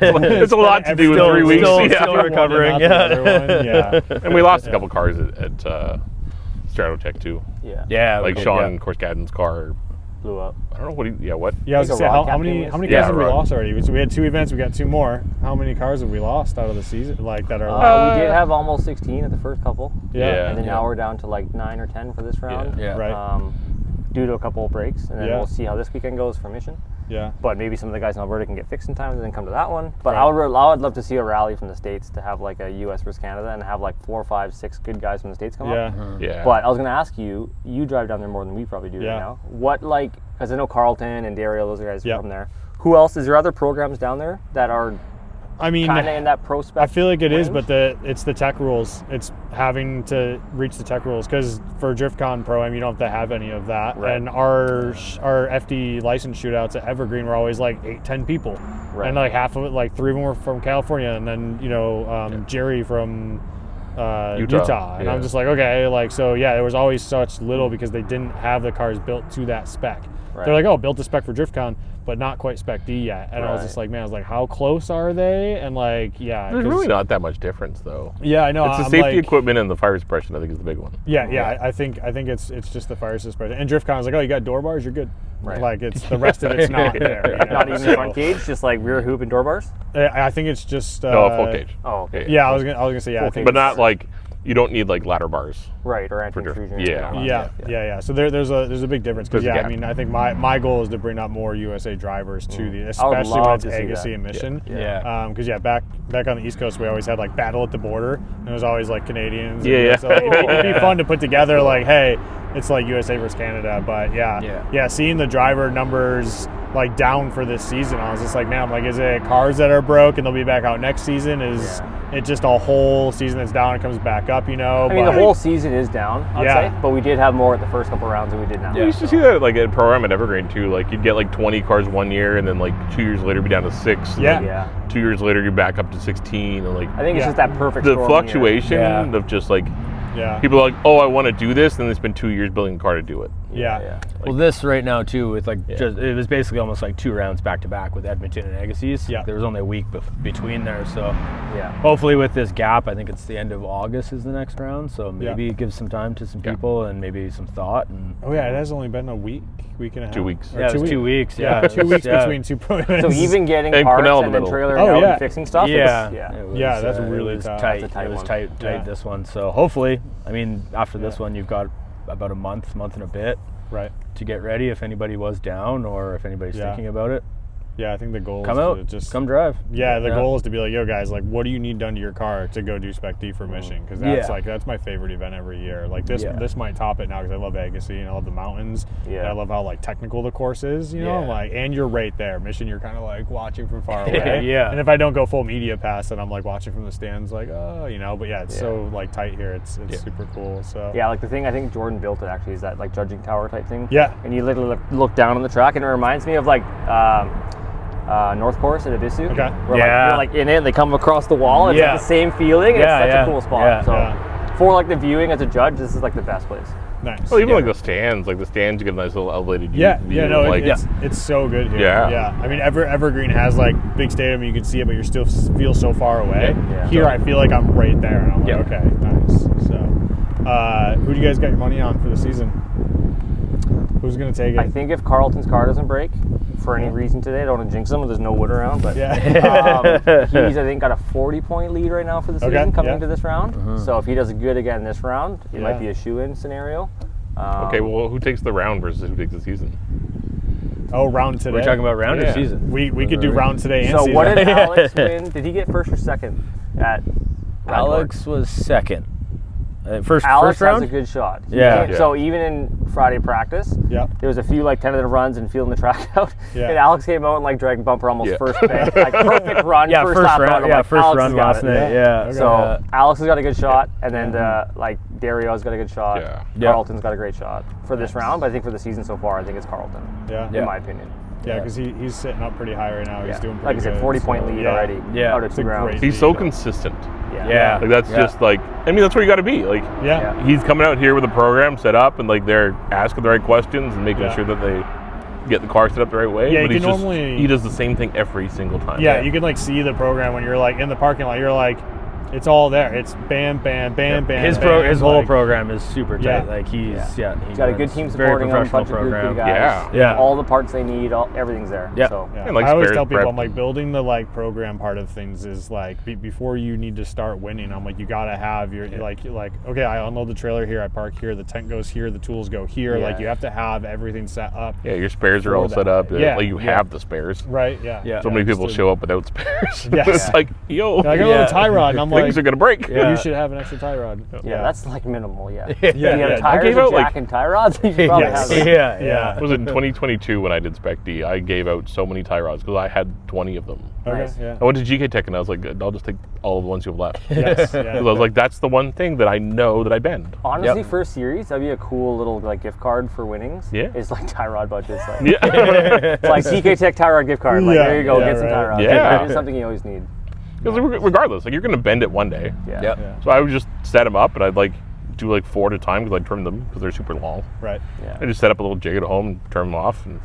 It's a lot to do in 3 weeks. Still recovering. And we lost a couple cars at Stratotech too. Like Sean Korsgaden's car blew up. I don't know what. Yeah, I was gonna say how many cars have we lost already? So we had 2 events, we got 2 more. How many cars have we lost out of the season? Like that are we did have almost 16 at the first couple. Yeah. And then now we're down to like 9 or 10 for this round. Right. Due to a couple of breaks, and then we'll see how this weekend goes for Mission. Yeah. But maybe some of the guys in Alberta can get fixed in time and then come to that one. But I would love to see a rally from the States to have like a US versus Canada and have like 4, 5, 6 good guys from the States come up. Yeah. But I was going to ask you, you drive down there more than we probably do right now. What like, because I know Carlton and Dario, those guys are from there. Who else? Is there other programs down there that are kind of in that pro spec? I feel like it range? is, but it's the tech rules. It's having to reach the tech rules because for DriftCon ProAm, you don't have to have any of that. Right. And our FD license shootouts at Evergreen were always like 8-10 people, and like half of it, like 3 of them were from California, and then Jerry from Utah. And I'm just like, okay, like so there was always such little because they didn't have the cars built to that spec. They're like, oh, built to spec for DriftCon, but not quite SpecD yet. And I was just like, man, I was like, how close are they? And like, there's really not that much difference though. Yeah, I know. It's the safety equipment and the fire suppression, I think, is the big one. I think it's just the fire suppression. And DriftCon is like, oh, you got door bars, you're good. Right. Like it's the rest of it's not there. You know? Not even front cage, just like rear hoop and door bars. I think it's just no, full cage. Oh, okay. Yeah, I was gonna say I think, but not like you don't need like ladder bars. Right, or anti-intrusion. Yeah. So there's a big difference because I mean I think my goal is to bring up more USA drivers to the especially when it's Agassiz and Mission. Because back on the East Coast we always had like battle at the border and it was always like Canadians. So like, it'd be fun to put together like, hey, it's like USA versus Canada, but seeing the driver numbers like down for this season, I was just like, man, I'm like, is it cars that are broke and they'll be back out next season? Is it just a whole season that's down and comes back up, you know? I mean, the whole season is down, I'd say, but we did have more at the first couple rounds than we did now. Yeah, you used to see that like at ProAm at Evergreen too. Like you'd get like 20 cars 1 year, and then like 2 years later be down to 6. And 2 years later you're back up to 16, and like I think it's just that perfect the storm fluctuation of just like people are like, oh, I want to do this, and they spend 2 years building a car to do it. Well, this right now too, with like just it was basically almost like 2 rounds back to back with Edmonton and Agassiz. There was only a week between there, so hopefully with this gap, I think it's the end of August is the next round. So maybe it gives some time to some people and maybe some thought. And it has only been a week and a half. 2 weeks. Yeah, 2 weeks. 2 weeks between 2 pro events. So even getting and parts Cornell and then trailer and fixing stuff. That's really tough. tight. It was tight this one. So hopefully, I mean, after this one, you've got about a month and a bit. To get ready if anybody was down or if anybody's thinking about it. Yeah, I think the goal is to just come drive. Yeah, the goal is to be like, yo guys, like what do you need done to your car to go do SpecD for Mission? Because that's my favorite event every year. Like this might top it now because I love Agassiz and I love the mountains. And I love how like technical the course is, you know, like, and you're right there. Mission, you're kind of like watching from far away. And if I don't go full media pass, then I'm like watching from the stands, like but it's so like tight here. It's super cool. So like the thing I think Jordan built it actually is that like judging tower type thing. And you literally look down on the track, and it reminds me of like. North Course at Abisu. Where you're like in it, they come across the wall. It's like the same feeling. It's such a cool spot. For like the viewing as a judge, this is like the best place. Nice. Well, even like the stands, you get a nice little elevated view. It's so good here. I mean, Evergreen has like big stadium, you can see it, but you still feel so far away. Here, I feel like I'm right there, and I'm like, okay, nice. So, who do you guys got your money on for the season? Who's gonna take it? I think if Carlton's car doesn't break for any reason today, I don't want to jinx him. There's no wood around, but he's I think got a 40-point lead right now for the season coming into this round. So if he does good again this round, it might be a shoe-in scenario. Okay, well, who takes the round versus who takes the season? Oh, round today. We're talking about round or season? We could do round today and So season. what did Alex win? Did he get first or second at Alex was second. First Alex round? has a good shot. Yeah. So even in Friday practice, Yep. there was a few like tentative runs and feeling the track out. Yeah. And Alex came out and like dragged bumper almost first bank. Like perfect run, Yeah, first first lap round. run. I'm Yeah, like, first Alex run has got last it. night. Yeah. So Alex has got a good shot, and then like Dario's got a good shot. Yeah. Carlton's got a great shot for this round, but I think for the season so far, I think it's Carlton. Yeah. In my opinion. Yeah, because he's sitting up pretty high right now. He's doing like pretty I said, good. 40-point lead already. Yeah. Out of It's two a rounds. great He's so consistent. Yeah. Like that's just like, I mean, that's where you got to be. Like, Yeah. he's coming out here with a program set up, and like they're asking the right questions and making Yeah. sure that they get the car set up the right way. Yeah, you but he's can just normally- he does the same thing every single time. Yeah, you can like see the program when you're like in the parking lot. You're like, it's all there. It's bam, bam, bam, bam. His bam, his whole like- program is super tight. Yeah. Like he's He's got a good team very supporting him, a professional bunch of good program. guys. Yeah. All the parts they need, everything's there. Yeah. So. Yeah. And, like, I always spares tell people, prep I'm like, and- building the like program part of things is like before you need to start winning. I'm like, you gotta have your like okay, I unload the trailer here, I park here, the tent goes here, the tools go here. Yeah. Like you have to have everything set up. Yeah, your spares are all For set that. up. Yeah, Like you yeah. have the spares. Right? Yeah. Yeah. So many just people to- show up without spares. Yes. It's like, yo, I got a little tie rod, and I'm like, things are gonna break. you should have an extra tie rod. Yeah, that's like minimal. Yeah. Yeah, You have yeah. tires, I gave a out, jack, like- and tie rods. You should probably Yes. have Yeah, it. yeah. Was it in 2022 when I did SpecD? I gave out so many tie rods because I had 20 of them. Okay. Nice. Yeah. I went to GK Tech and I was like, I'll just take all of the ones you have left. Yes. Because Yeah. I was like, that's the one thing that I know that I bend. Honestly, Yep. first series, that'd be a cool little like gift card for winnings. Yeah. It's like tie rod budgets. Like, Yeah. it's like GK Tech tie rod gift card. Like Yeah, there you go, yeah, get some tie right. rods. Yeah. That is something you always need. Because regardless, like you're gonna bend it one day. Yeah. Yep. Yeah. So I would just set them up and I'd like do like 4 at a time because I'd trim them because they're super long. Right. Yeah. I just set up a little jig at home, turn them off, and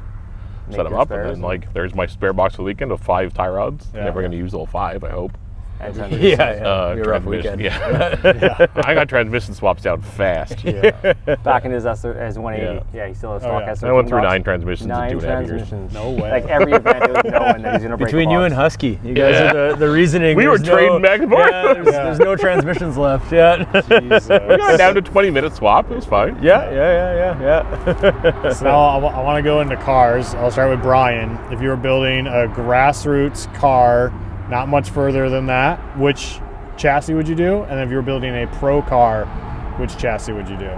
set them your up. spares And then like there's my spare box for the weekend of 5 tie rods. Yeah. Never gonna use all 5, I hope. And Yeah. Be a rough Transmission, weekend. Yeah. I got transmission swaps down fast. back in his 180. Yeah, he still has stock yeah. S13 I went through box. 9 transmissions in 2.5 years. transmissions. No way. Like every event, it was knowing that he's gonna break Between the you box. and Husky, you guys Yeah. are the reasoning. We were There's trading back and forth. Yeah, there's no transmissions left. Yeah. Jesus. We got down to 20-minute swap. It was fine. Yeah. So now I want to go into cars. I'll start with Brian. If you were building a grassroots car, not much further than that, which chassis would you do? And if you were building a pro car, which chassis would you do?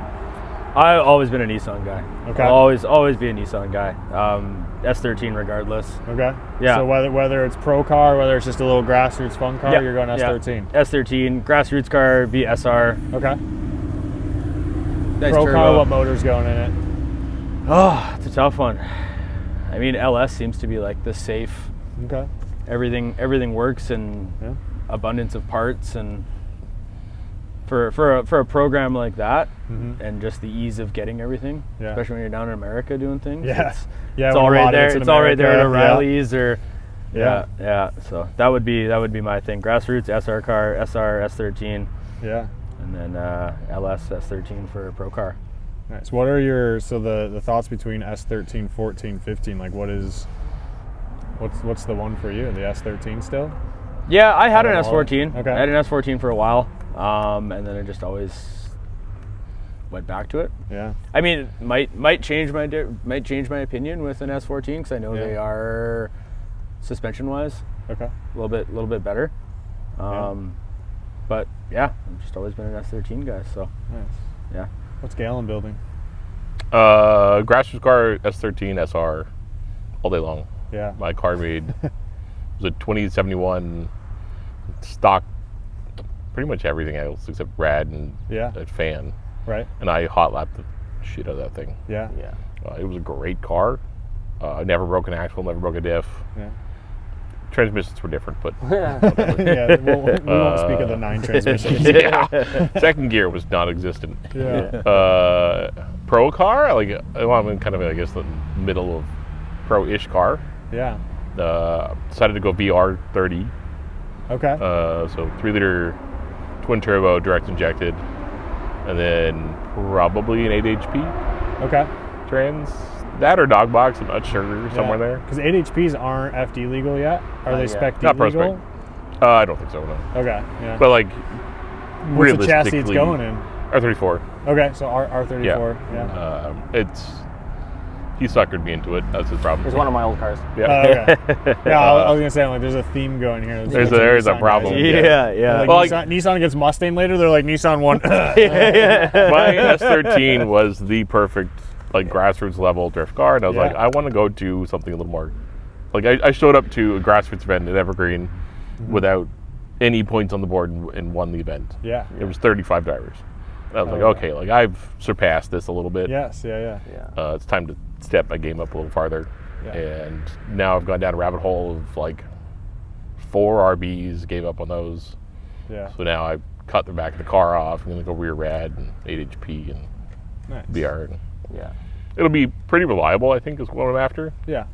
I've always been a Nissan guy. Okay. I'll always be a Nissan guy. S13 regardless. Okay. Yeah. So whether it's pro car, whether it's just a little grassroots fun car, Yeah, you're going S13. Yeah. S13 grassroots car, be SR. Okay. Nice Pro turbo. car, what motor's going in it? Oh, it's a tough one. I mean, LS seems to be like the safe. Okay. Everything works and Yeah. abundance of parts, and for a program like that, and just the ease of getting everything, Yeah. especially when you're down in America doing things. Yeah. It's Yeah. it's when all a right lot of there. in It's all right there at America, yeah. O'Reilly's or. Yeah. Yeah. So that would be my thing. Grassroots SR car, SR S13, Yeah. and then LS S13 for a pro car. Nice. What are your the thoughts between S13, 14, 15? Like what's the one for you? The S13 still? Yeah, I had an Oh, S14. okay. I had an S14 for a while, and then I just always went back to it. Yeah. I mean, it might change my opinion with an S14 because I know Yeah. they are suspension wise Okay. a little bit better. But yeah, I've just always been an S13 guy. So Nice. yeah. What's Galen building? Grassroots car, S13, SR, all day long. Yeah. My car made was a 2071 stock, pretty much everything else except rad and Yeah. a fan. Right. And I hot lapped the shit out of that thing. Yeah. Yeah. It was a great car. Never broke an axle, never broke a diff. Yeah. Transmissions were different, but Yeah. We won't speak of the 9 transmissions. yeah, second gear was non-existent. Yeah. Pro car, I'm in kind of I guess the middle of pro-ish car. Yeah. Decided to go VR30. Okay. So 3-liter twin turbo, direct injected, and then probably an 8 HP Okay. trans. That or dog box, I'm not sure, somewhere there. Because 8 HPs aren't FD legal yet. Are they yet. SpecD Not pro legal? spec. I don't think so, no. Okay. Yeah. But like, What's the chassis it's realistically, going in? R34. Okay. So R34. Yeah. It's He suckered me into it. That's his problem. It's one of my old cars. Yeah. Okay. Yeah, I was gonna say, like, there's a theme going here. There's a problem. Yeah. Like, Well, Nissan against Mustang later, they're like Nissan won. My S13 was the perfect like grassroots level drift car, and I was like, I want to go do something a little more. Like I showed up to a grassroots event at Evergreen without any points on the board and won the event. Yeah. It was 35 drivers. I was like, okay, like I've surpassed this a little bit. Yes. Yeah. It's time to step my game up a little farther. Yeah. And now I've gone down a rabbit hole of like 4 RBs, gave up on those. Yeah. So now I cut the back of the car off. I'm gonna go rear rad and 8 HP and Nice. BR. And Yeah. it'll be pretty reliable, I think, is what I'm after. Yeah.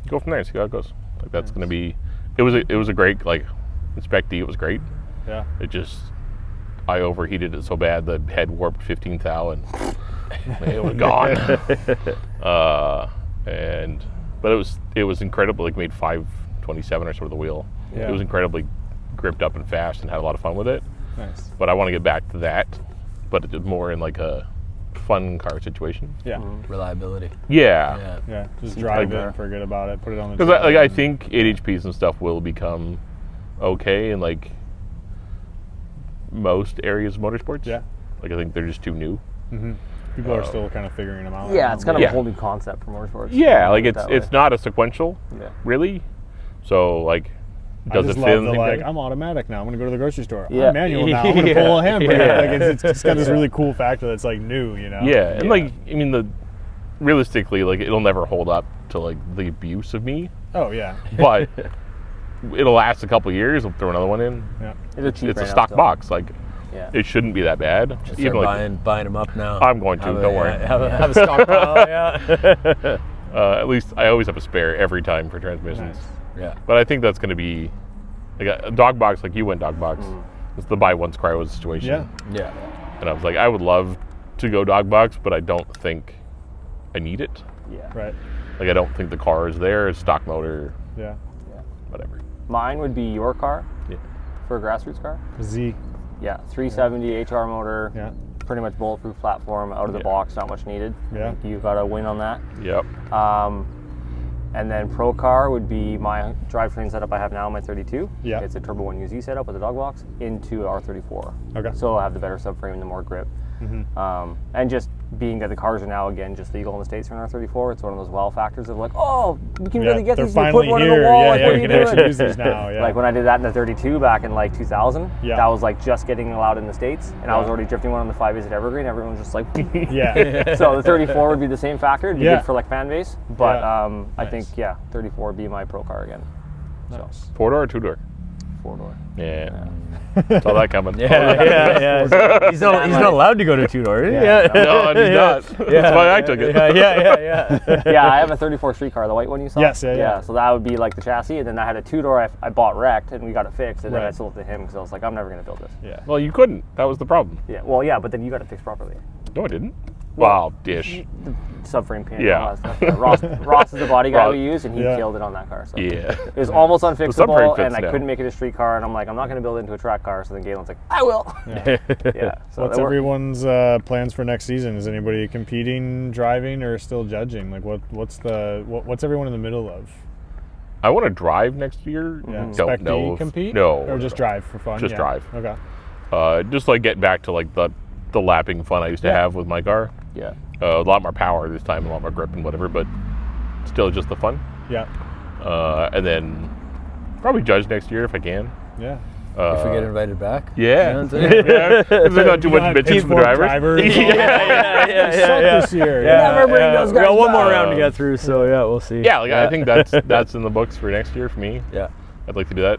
Go from there and see how it goes. Like that's gonna be. It was a great like SpecD. It was great. Yeah. It just I overheated it so bad the head warped 15 thou and it was gone. But it was incredible. Like made 527 or so with the wheel. Yeah. It was incredibly gripped up and fast and had a lot of fun with it. Nice. But I want to get back to that, but it's more in like a fun car situation. Yeah. Reliability. Yeah. Yeah. Just drive like it, forget about it, put it on the. Because I think 8 HPs and stuff will become okay in like most areas of motorsports. Yeah. Like I think they're just too new. People are still kind of figuring them out. Yeah, it's kind of Yeah. a whole new concept for motorsports. Yeah, like Put it that it's way. not a sequential, Yeah. really. So like, I does just it love fit the anything? like, I'm automatic now. I'm gonna go to the grocery store. Yeah. I'm manual now. I'm gonna pull a handbrake. Like it's got this really cool factor that's like new, you know. Yeah, and like I mean realistically, like it'll never hold up to like the abuse of me, Oh yeah. but it'll last a couple years. I'll throw another one in. Yeah. It's cheap It's right a now stock still. box. Like Yeah. it shouldn't be that bad. Just Even start like buying them up now. I'm going to. Don't worry. Have a stockpile. Yeah. At least I always have a spare every time for transmissions. Nice. Yeah. But I think that's going to be like a dog box, like you went dog box. It's the buy once cryo situation. Yeah. Yeah. And I was like, I would love to go dog box, but I don't think I need it. Yeah. Right. Like I don't think the car is there. It's stock motor, Yeah. whatever. Mine would be your car Yeah. for a grassroots car. Z. Yeah, 370 HR motor. Yeah. Pretty much bulletproof platform, out of the Yeah. box, not much needed. Yeah. I think you got a win on that. Yep. And then pro car would be my drivetrain setup I have now, my 32. Yeah. It's a Turbo 1 UZ setup with a dog box into R34. Okay. So I'll have the better subframe and the more grip. And just being that the cars are now again just legal in the States for an R34, it's one of those wow factors of like, oh, we can really get they're these. We finally put one here. in the wall. Yeah, like, yeah, what are we you can actually doing? use these now. Yeah. Like when I did that in the 32 back in like 2000, Yeah. that was like just getting allowed in the States, and I was already drifting one on the 5 at Evergreen. Everyone was just like, yeah. so the 34 would be the same factor. It'd be Yeah. good for like fan base, but Yeah. I think 34 would be my pro car again. Nice. 4-door or 2-door? 4-door. Yeah. Saw that coming. Yeah. He's not allowed to go to 2-door. Yeah. No, he's not. That's why I took it. Yeah. Yeah, I have a 34 street car, the white one you saw. Yes, yeah. So that would be like the chassis, and then I had a 2-door I bought wrecked, and we got it fixed, and then I Right. sold it to him because I was like, I'm never gonna build this. Yeah. Well, you couldn't. That was the problem. Yeah. Well, yeah, but then you got it fixed properly. No, I didn't. Wow, dish. The subframe pin. Yeah. And all that stuff. Yeah, Ross is the body guy Ross- we used, and he Yeah. killed it on that car. So. Yeah. It was almost subframe unfixable, fits and I now. couldn't make it a street car, and I'm like, I'm not gonna build it into a track car. So then Galen's like, I will. Yeah. Yeah. So What's that worked. everyone's plans for next season? Is anybody competing, driving, or still judging? Like, what's everyone in the middle of? I want to drive next year. Yeah. Don't SpecD know. compete? No. Or just drive for fun? Just Yeah. drive. Okay. Just like get back to like the lapping fun I used to Yeah. have with my car. Yeah. A lot more power this time, a lot more grip and whatever, but still just the fun. Yeah. And then probably judge next year if I can. Yeah. If we get invited back. Yeah. If there's not too You don't much have bitches from the drivers. Yeah. This year. Never bring those We got guys one more back. round to get through, so yeah, we'll see. Yeah, like I think that's in the books for next year for me. Yeah. I'd like to do that.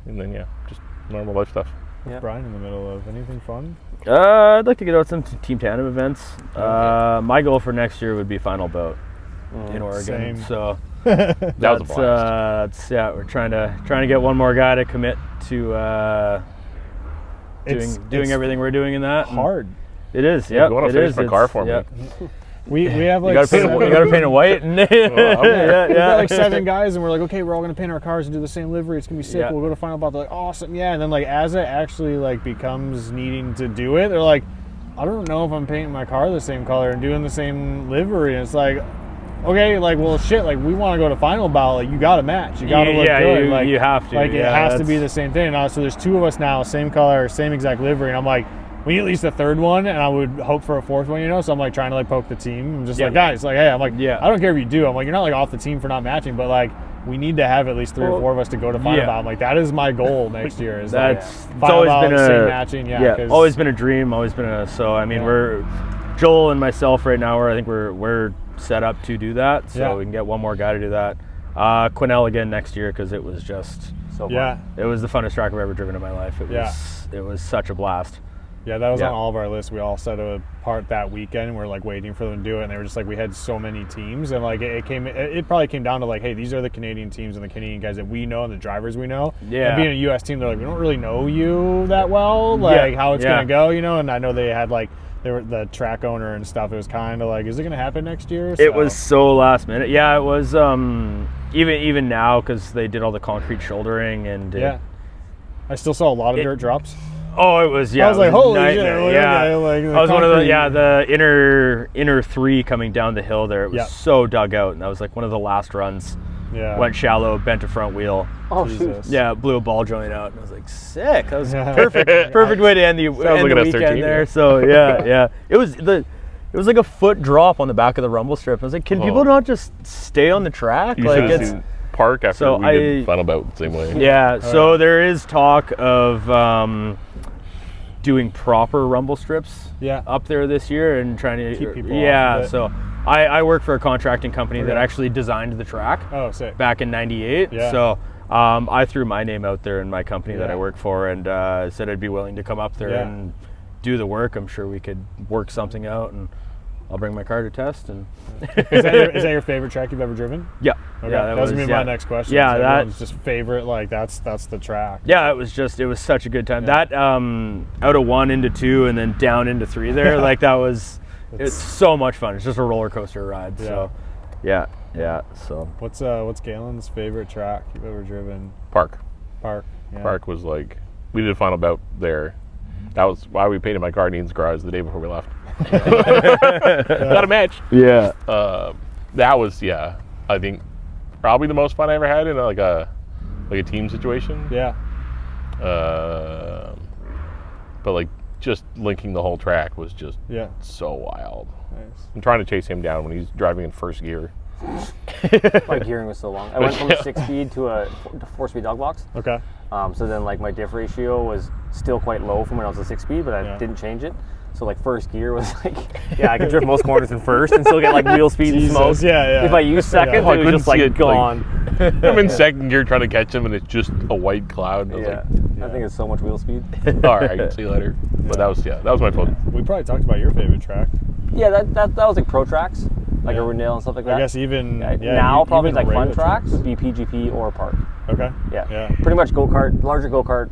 And then just normal life stuff. Brian in the middle of anything fun? I'd like to get out some Team Tandem events. My goal for next year would be Final Boat in Oregon. Same. So That was a blast. we're trying to get one more guy to commit to doing everything we're doing in that. Hard. It is. You Yeah. want to finish my car for me? We have You like gotta paint it white. And we got like 7 guys, and we're like, okay, we're all gonna paint our cars and do the same livery. It's gonna be sick. Yeah. We'll go to final bout. They're like, awesome, yeah. And then like as it actually like becomes needing to do it, they're like, I don't know if I'm painting my car the same color and doing the same livery. And it's like, okay, like, well, shit, like, we want to go to final bout. Like, you got to match. You got to look good. Like, you have to. Like, it has to be the same thing. So there's two of us now, same color, same exact livery. And I'm like, we need at least a third one, and I would hope for a fourth one, So I'm, like, trying to, like, poke the team. I'm just like, guys, like, hey, I'm like, I don't care if you do. I'm like, you're not, like, off the team for not matching, but, like, we need to have at least 3 or 4 of us to go to final bout. I'm like, that is my goal next year. Is it's always always been same matching. always been a dream. Always been so. I mean, we're Joel and myself right now. I think we're set up to do that. So we can get one more guy to do that. Quinnell again next year because it was just so fun. It was the funnest track I've ever driven in my life. It was such a blast. Yeah, that was on all of our lists. We all set apart that weekend, and we're like waiting for them to do it. And they were just like, we had so many teams, and like it probably came down to like, hey, these are the Canadian teams and the Canadian guys that we know and the drivers we know. Yeah. And being a U.S. team, they're like, we don't really know you that well, like how it's gonna go, And I know they had like they were the track owner and stuff. It was kind of like, is it gonna happen next year? It was so last minute. Yeah, it was. Even now because they did all the concrete shouldering and I still saw a lot of dirt drops. Oh, it was I was like, holy shit! Yeah, like I was one of the inner 3 coming down the hill there. It was so dug out, and that was like one of the last runs. Yeah, went shallow, bent a front wheel. Oh, Jesus. Yeah, blew a ball joint out, and I was like, sick. That was perfect way to end the weekend there. So yeah, it was like a foot drop on the back of the rumble strip. I was like, can people not just stay on the track? You like it's. Park after we did final bout the same way. Yeah, so there is talk of doing proper rumble strips up there this year and trying to keep people off of it. So I work for a contracting company that actually designed the track back in '98. Yeah. So I threw my name out there in my company that I work for and said I'd be willing to come up there and do the work. I'm sure we could work something out, and I'll bring my car to test. And is that your favorite track you've ever driven? Yeah. Okay. That was gonna be my next question. Yeah, so that's just favorite. Like that's the track. Yeah, it was such a good time. That out of 1 into 2 and then down into 3 there, like that was it's so much fun. It's just a roller coaster ride. Yeah. So yeah. So what's Galen's favorite track you've ever driven? Park. Yeah. Park was like, we did a final bout there. That was why we painted my car in Ian's garage the day before we left. Got a match. Yeah. That was I think probably the most fun I ever had in like a team situation. Yeah. But like just linking the whole track was just so wild. Nice. I'm trying to chase him down when he's driving in first gear. My gearing was so long. I went from a 6-speed to a 4-speed dog box. Okay. So then like my diff ratio was still quite low from when I was a 6-speed, but I didn't change it. So like first gear was like, I could drift most corners in first and still get like wheel speed and smoke. Yeah. If I used second, it was just like gone. I'm in second gear trying to catch him, and it's just a white cloud. I was I think it's so much wheel speed. All right, see you later. But that was my fun. We probably talked about your favorite track. Yeah, that was like pro tracks, like Irwindale and stuff like that. I guess even now probably even like fun tracks would be PGP or park. Okay. Yeah. Pretty much larger go-kart.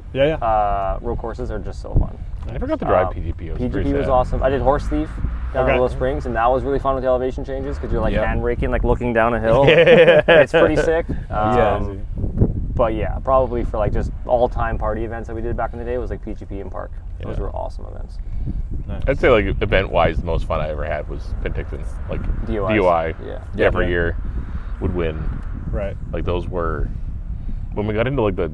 Road courses are just so fun. I forgot to drive PGP. PGP was awesome. I did Horse Thief down at Willow Springs, and that was really fun with the elevation changes because you're like hand braking, like looking down a hill. It's pretty sick. But yeah, probably for like just all-time party events that we did back in the day was like PGP and Park. Those were awesome events. Nice. I'd say like event-wise, the most fun I ever had was Penticton. Like DOI. Every year would win. Right. Like those were when we got into like the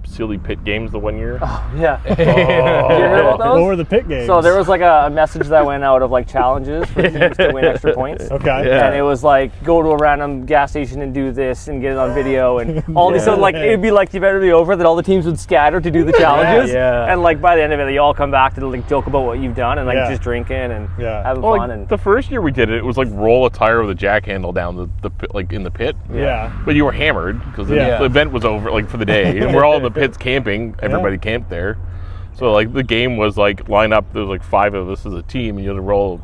silly pit games the one year. Oh, yeah. Did you hear about those? What were the pit games? So there was like a message that went out of like challenges for teams to win extra points. Okay. Yeah. And it was like, go to a random gas station and do this and get it on video. And all these, so like, it'd be like the event would be over, that all the teams would scatter to do the challenges. Yeah. And like by the end of it, you all come back to like joke about what you've done and like just drinking and having fun. Like, and the first year we did it, it was like roll a tire with a jack handle down the pit, like in the pit. Yeah. But you were hammered because the event was over like for the day. And we're all in the pits camping. Everybody camped there. So like the game was like line up, there was like 5 of us as a team and you had to roll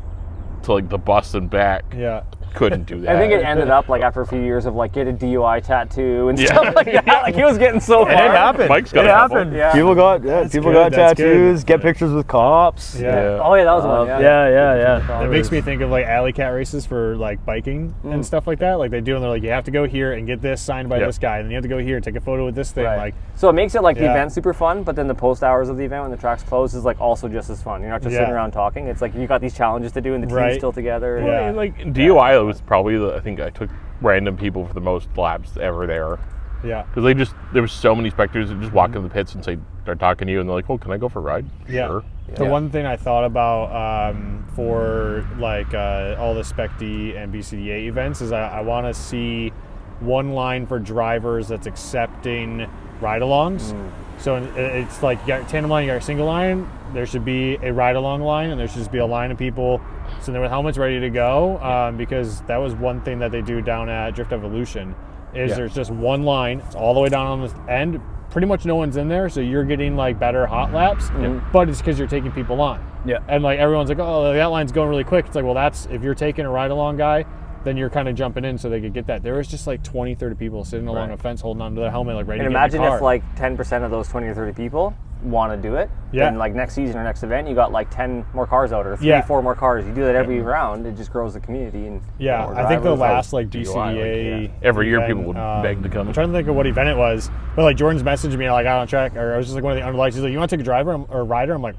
to like the bus and back. Yeah. couldn't do that. I think it ended up like after a few years of like get a DUI tattoo and stuff like that. Like he was getting so far. And it happened. Mike's got it a couple. happened. Yeah. People got That's people good, got that's tattoos. good. Get pictures with cops. Yeah. Oh yeah, that was one. Yeah. It makes me think of like alley cat races for like biking and stuff like that. Like they do, and they're like, you have to go here and get this signed by Yep. this guy, and then you have to go here, take a photo with this thing. Right. Like, So it makes it like the Yeah. event super fun, but then the post hours of the event when the track's closed is like also just as fun. You're not just Yeah. sitting around talking. It's like you got these challenges to do, and the team's Right. still together. And Yeah. Like DUI was probably I think I took random people for the most laps ever there. yeah, Because there was so many spectators that just walk in the pits and start talking to you, and they're like, "Oh, can I go for a ride?" Yeah. Sure. The one thing I thought about for like all the SpecD and BCDA events is I want to see one line for drivers that's accepting ride-alongs. So it's like you got a tandem line, you got a single line. There should be a ride-along line, and there should just be a line of people sitting there with helmets ready to go. Because that was one thing that they do down at Drift Evolution. Is there's just one line. It's all the way down on the end. Pretty much no one's in there, so you're getting like better hot laps. But it's because you're taking people on. Yeah. And like everyone's like, oh, that line's going really quick. It's like, well, that's if you're taking a ride-along guy, then you're kind of jumping in so they could get that. There was just like 20, 30 people sitting along a fence holding onto their helmet, like ready And to get in imagine the car. if like 10% of those 20 or 30 people want to do it. Yeah. Then like next season or next event, you got like 10 more cars out or 3, Yeah. 4 more cars. You do that every round, it just grows the community. And Yeah, more I think the drivers. last like DUI, BCDA every year event, people would beg to come. I'm trying to think of what event it was, but like Jordan's messaged me like out on track, or I was just like one of the underlights. He's like, "You want to take a driver or a rider?" I'm like,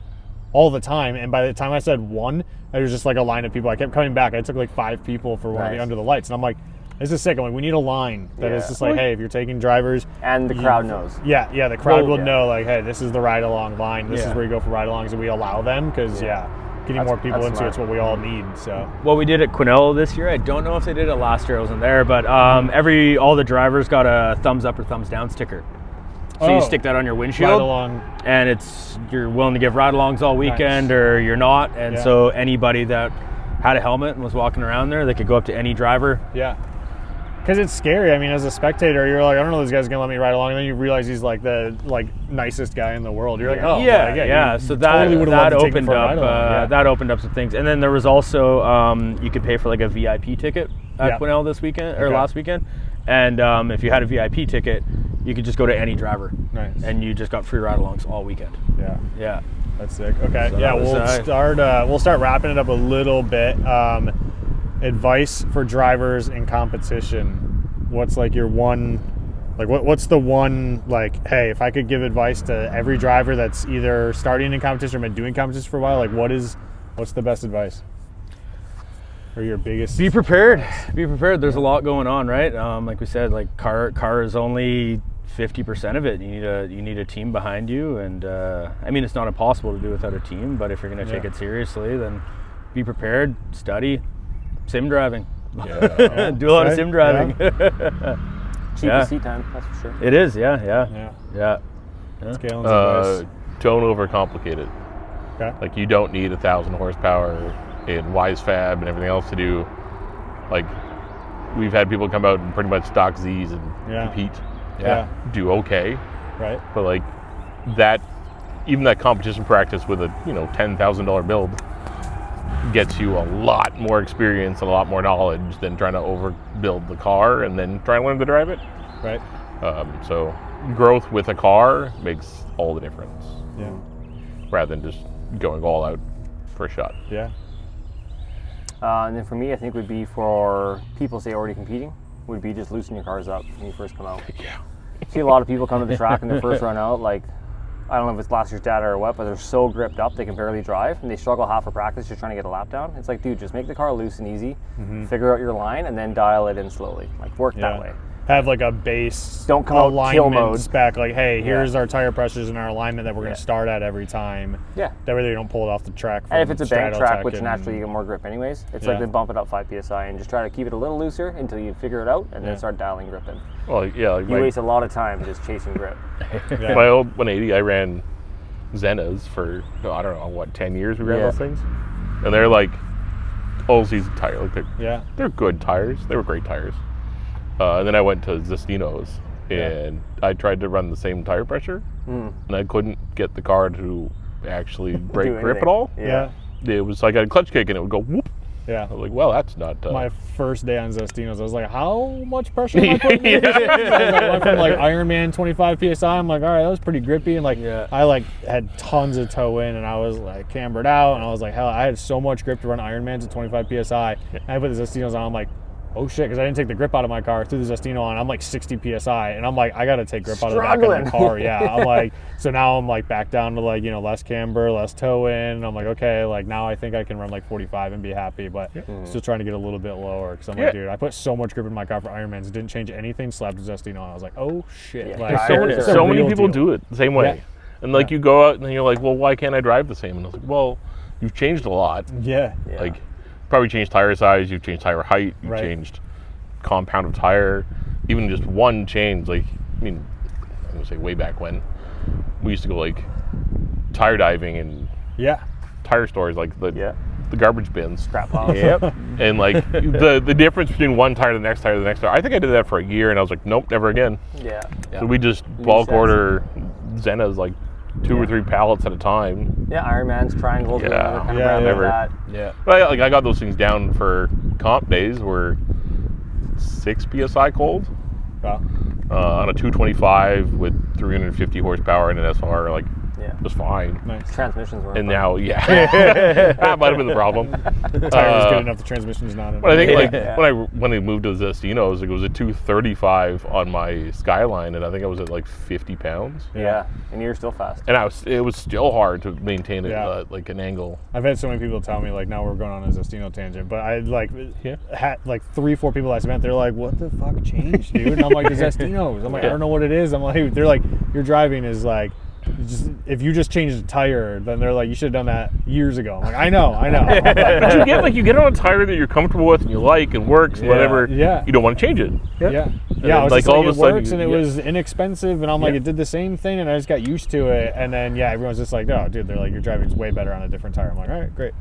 all the time. And by the time I said one, there was just like a line of people. I kept coming back. I took like 5 people for one of the Nice. under the lights, and I'm like, this is sick. I'm like, we need a line that is Yeah. just like, hey, if you're taking drivers, And the crowd knows. yeah, the crowd will yeah. know like, hey, this is the ride along line. This is Yeah. where you go for ride alongs, and we allow them because getting more people that's into it's smart. what we all need. So What we did at Quesnel this year, I don't know if they did it last year. I wasn't there, but all the drivers got a thumbs up or thumbs down sticker. So Oh. you stick that on your ride windshield, along. and it's you're willing to give ride-alongs all weekend, Nice. or you're not. And Yeah. so anybody that had a helmet and was walking around there, they could go up to any driver. Yeah. Because it's scary. I mean, as a spectator, you're like, I don't know, this guy's gonna let me ride along, and then you realize he's like the nicest guy in the world. You're like, oh, yeah. you So totally would've loved that to take him opened for a up ride-along. that opened up some things, and then there was also you could pay for like a VIP ticket at Yeah. Quesnel this weekend or Okay. last weekend, and if you had a VIP ticket, you could just go to any driver, Nice. and you just got free ride-alongs all weekend. Yeah, Yeah. that's sick. Okay, So yeah, that was, we'll start wrapping it up a little bit. Advice for drivers in competition. What's like your one, like what's the one like? Hey, if I could give advice to every driver that's either starting in competition or been doing competition for a while, like what's the best advice? Or your biggest? Be prepared. Be prepared. There's a lot going on, right? Like we said, like car is only 50% of it. You need a team behind you, and I mean, it's not impossible to do without a team. But if you're going to take it seriously, then be prepared. Study, sim driving. Yeah. Do a lot of Okay. sim driving. Cheapest Yeah. seat time, that's for sure. It is, yeah. Yeah. Galen's advice. Don't overcomplicate it. Okay. Like, you don't need 1,000 horsepower in WiseFab and everything else to do. Like, we've had people come out and pretty much stock Z's and compete. Yeah. Do okay. Right. But like that, even that competition practice with a $10,000 build gets you a lot more experience and a lot more knowledge than trying to overbuild the car and then try and learn to drive it. Right. So growth with a car makes all the difference, Yeah. rather than just going all out for a shot. Yeah. And then for me, I think would be for people say already competing, would be just loosen your cars up when you first come out. Yeah. See a lot of people come to the track in their first run out, like, I don't know if it's last year's data or what, but they're so gripped up they can barely drive, and they struggle half a practice just trying to get a lap down. It's like, dude, just make the car loose and easy, figure out your line, and then dial it in slowly. Like, work that way. Have like a base Don't come out kill alignment mode. spec, like, hey, here's our tire pressures and our alignment that we're going to start at every time. Yeah. That way they don't pull it off the track. And if from it's a bank track, Stratotech which and- naturally you get more grip anyways, it's Yeah. like they bump it up 5 psi and just try to keep it a little looser until you figure it out, and then start dialing grip in. Well, yeah. Like You waste a lot of time just chasing grip. Yeah. my old 180, I ran Zenas for, I don't know, 10 years we ran Yeah. those things. And they're like all season tires. Like Yeah. they're good tires. They were great tires. And then I went to Zestinos and I tried to run the same tire pressure and I couldn't get the car to actually break Do grip anything. at all. Yeah. It was like I had a clutch kick and it would go whoop. Yeah. I was like, well, that's not. My first day on Zestinos, I was like, how much pressure am I putting in these things? I went from like Ironman 25 PSI. I'm like, all right, that was pretty grippy. And like, I like had tons of toe in and I was like cambered out. And I was like, hell, I had so much grip to run Ironmans at 25 PSI. And I put the Zestinos on. I'm like, oh shit, because I didn't take the grip out of my car, threw the Zestino on, I'm like 60 PSI, and I'm like, I gotta take grip out of the back of the car, yeah. I'm like, so now I'm like back down to like, less camber, less toe in, and I'm like, okay, like now I think I can run like 45 and be happy, but still trying to get a little bit lower, because I'm like, dude, I put so much grip in my car for Ironmans, it didn't change anything, slapped the Zestino on, I was like, oh shit. Like, so many people do it the same way. And like you go out and then you're like, well, why can't I drive the same? And I was like, well, you've changed a lot. Like, probably changed tire size, you've changed tire height, you've changed compound of tire, even just one change. Like, I mean, I'm gonna say way back when we used to go like tire diving and tire stores, like the garbage bins, scrap piles. And like the difference between one tire to the next tire to the next tire. I think I did that for a year, and I was like, nope, never again. So we just bulk order Zenas, like 2 or 3 pallets at a time. Ironman's, triangles, never. But I got those things down for comp days where 6 psi cold on a 225 with 350 horsepower and an SR, like was fine. Nice. Transmissions were. And now, that might have been the problem. The tire was good enough, the transmission's not enough. But I think when I moved to Zestinos, like, it was a 235 on my Skyline, and I think I was at like 50 pounds. And you're still fast. And it was still hard to maintain it like an angle. I've had so many people tell me, like, now we're going on a Zestino tangent, but I had like 3-4 people I met, they're like, what the fuck changed, dude? And I'm like, the Zestinos. I'm like, I don't know what it is. I'm like, they're like, your driving is like, if you just changed the tire, then they're like, you should have done that years ago. I'm like, I know. But you get on a tire that you're comfortable with and you like and works and whatever. You don't want to change it. I was like, all of a sudden, it works and it was inexpensive, and I'm like, it did the same thing, and I just got used to it. And then everyone's just like, oh, dude, they're like, your driving's way better on a different tire. I'm like, all right, great.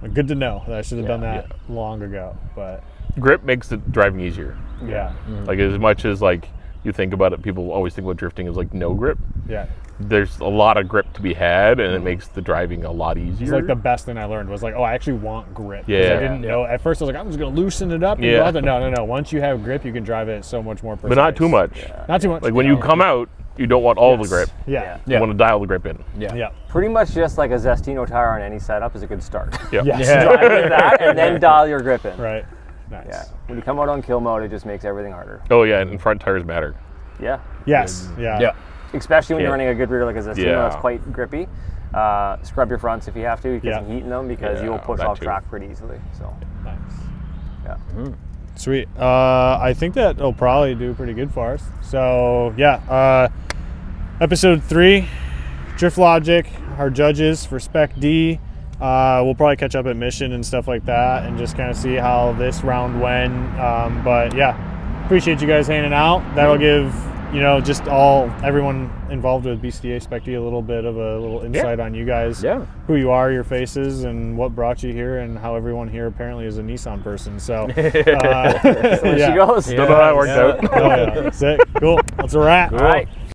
Like, good to know that I should have done that long ago. But grip makes the driving easier. Like, as much as like you think about it, people always think about drifting as like no grip. There's a lot of grip to be had, and it makes the driving a lot easier. It's like the best thing I learned was like, oh, I actually want grip. I didn't know. At first I was like, I'm just going to loosen it up. And go out there. No. Once you have grip, you can drive it so much more precise. But not too much. Not too much. Like when you come out, you don't want all the grip. You want to dial the grip in. Pretty much just like a Zestino tire on any setup is a good start. Yes. Drive with that and then dial your grip in. Right. Nice. When you come out on kill mode, it just makes everything harder. Oh yeah, and front tires matter. Yes. Especially when you're running a good reader like a Zestino that's quite grippy. Scrub your fronts if you have to. Get some heat in them because you'll push off track pretty easily. So nice. Sweet. I think that'll probably do pretty good for us. So episode 3, Drift Logic, our judges for SpecD. We'll probably catch up at Mission and stuff like that and just kind of see how this round went. But appreciate you guys hanging out. That'll give just everyone involved with BCDA SpecD a little bit of a little insight on you guys, who you are, your faces, and what brought you here, and how everyone here apparently is a Nissan person. So she goes. Don't know how that worked out. Sick. Cool. That's a wrap. All right.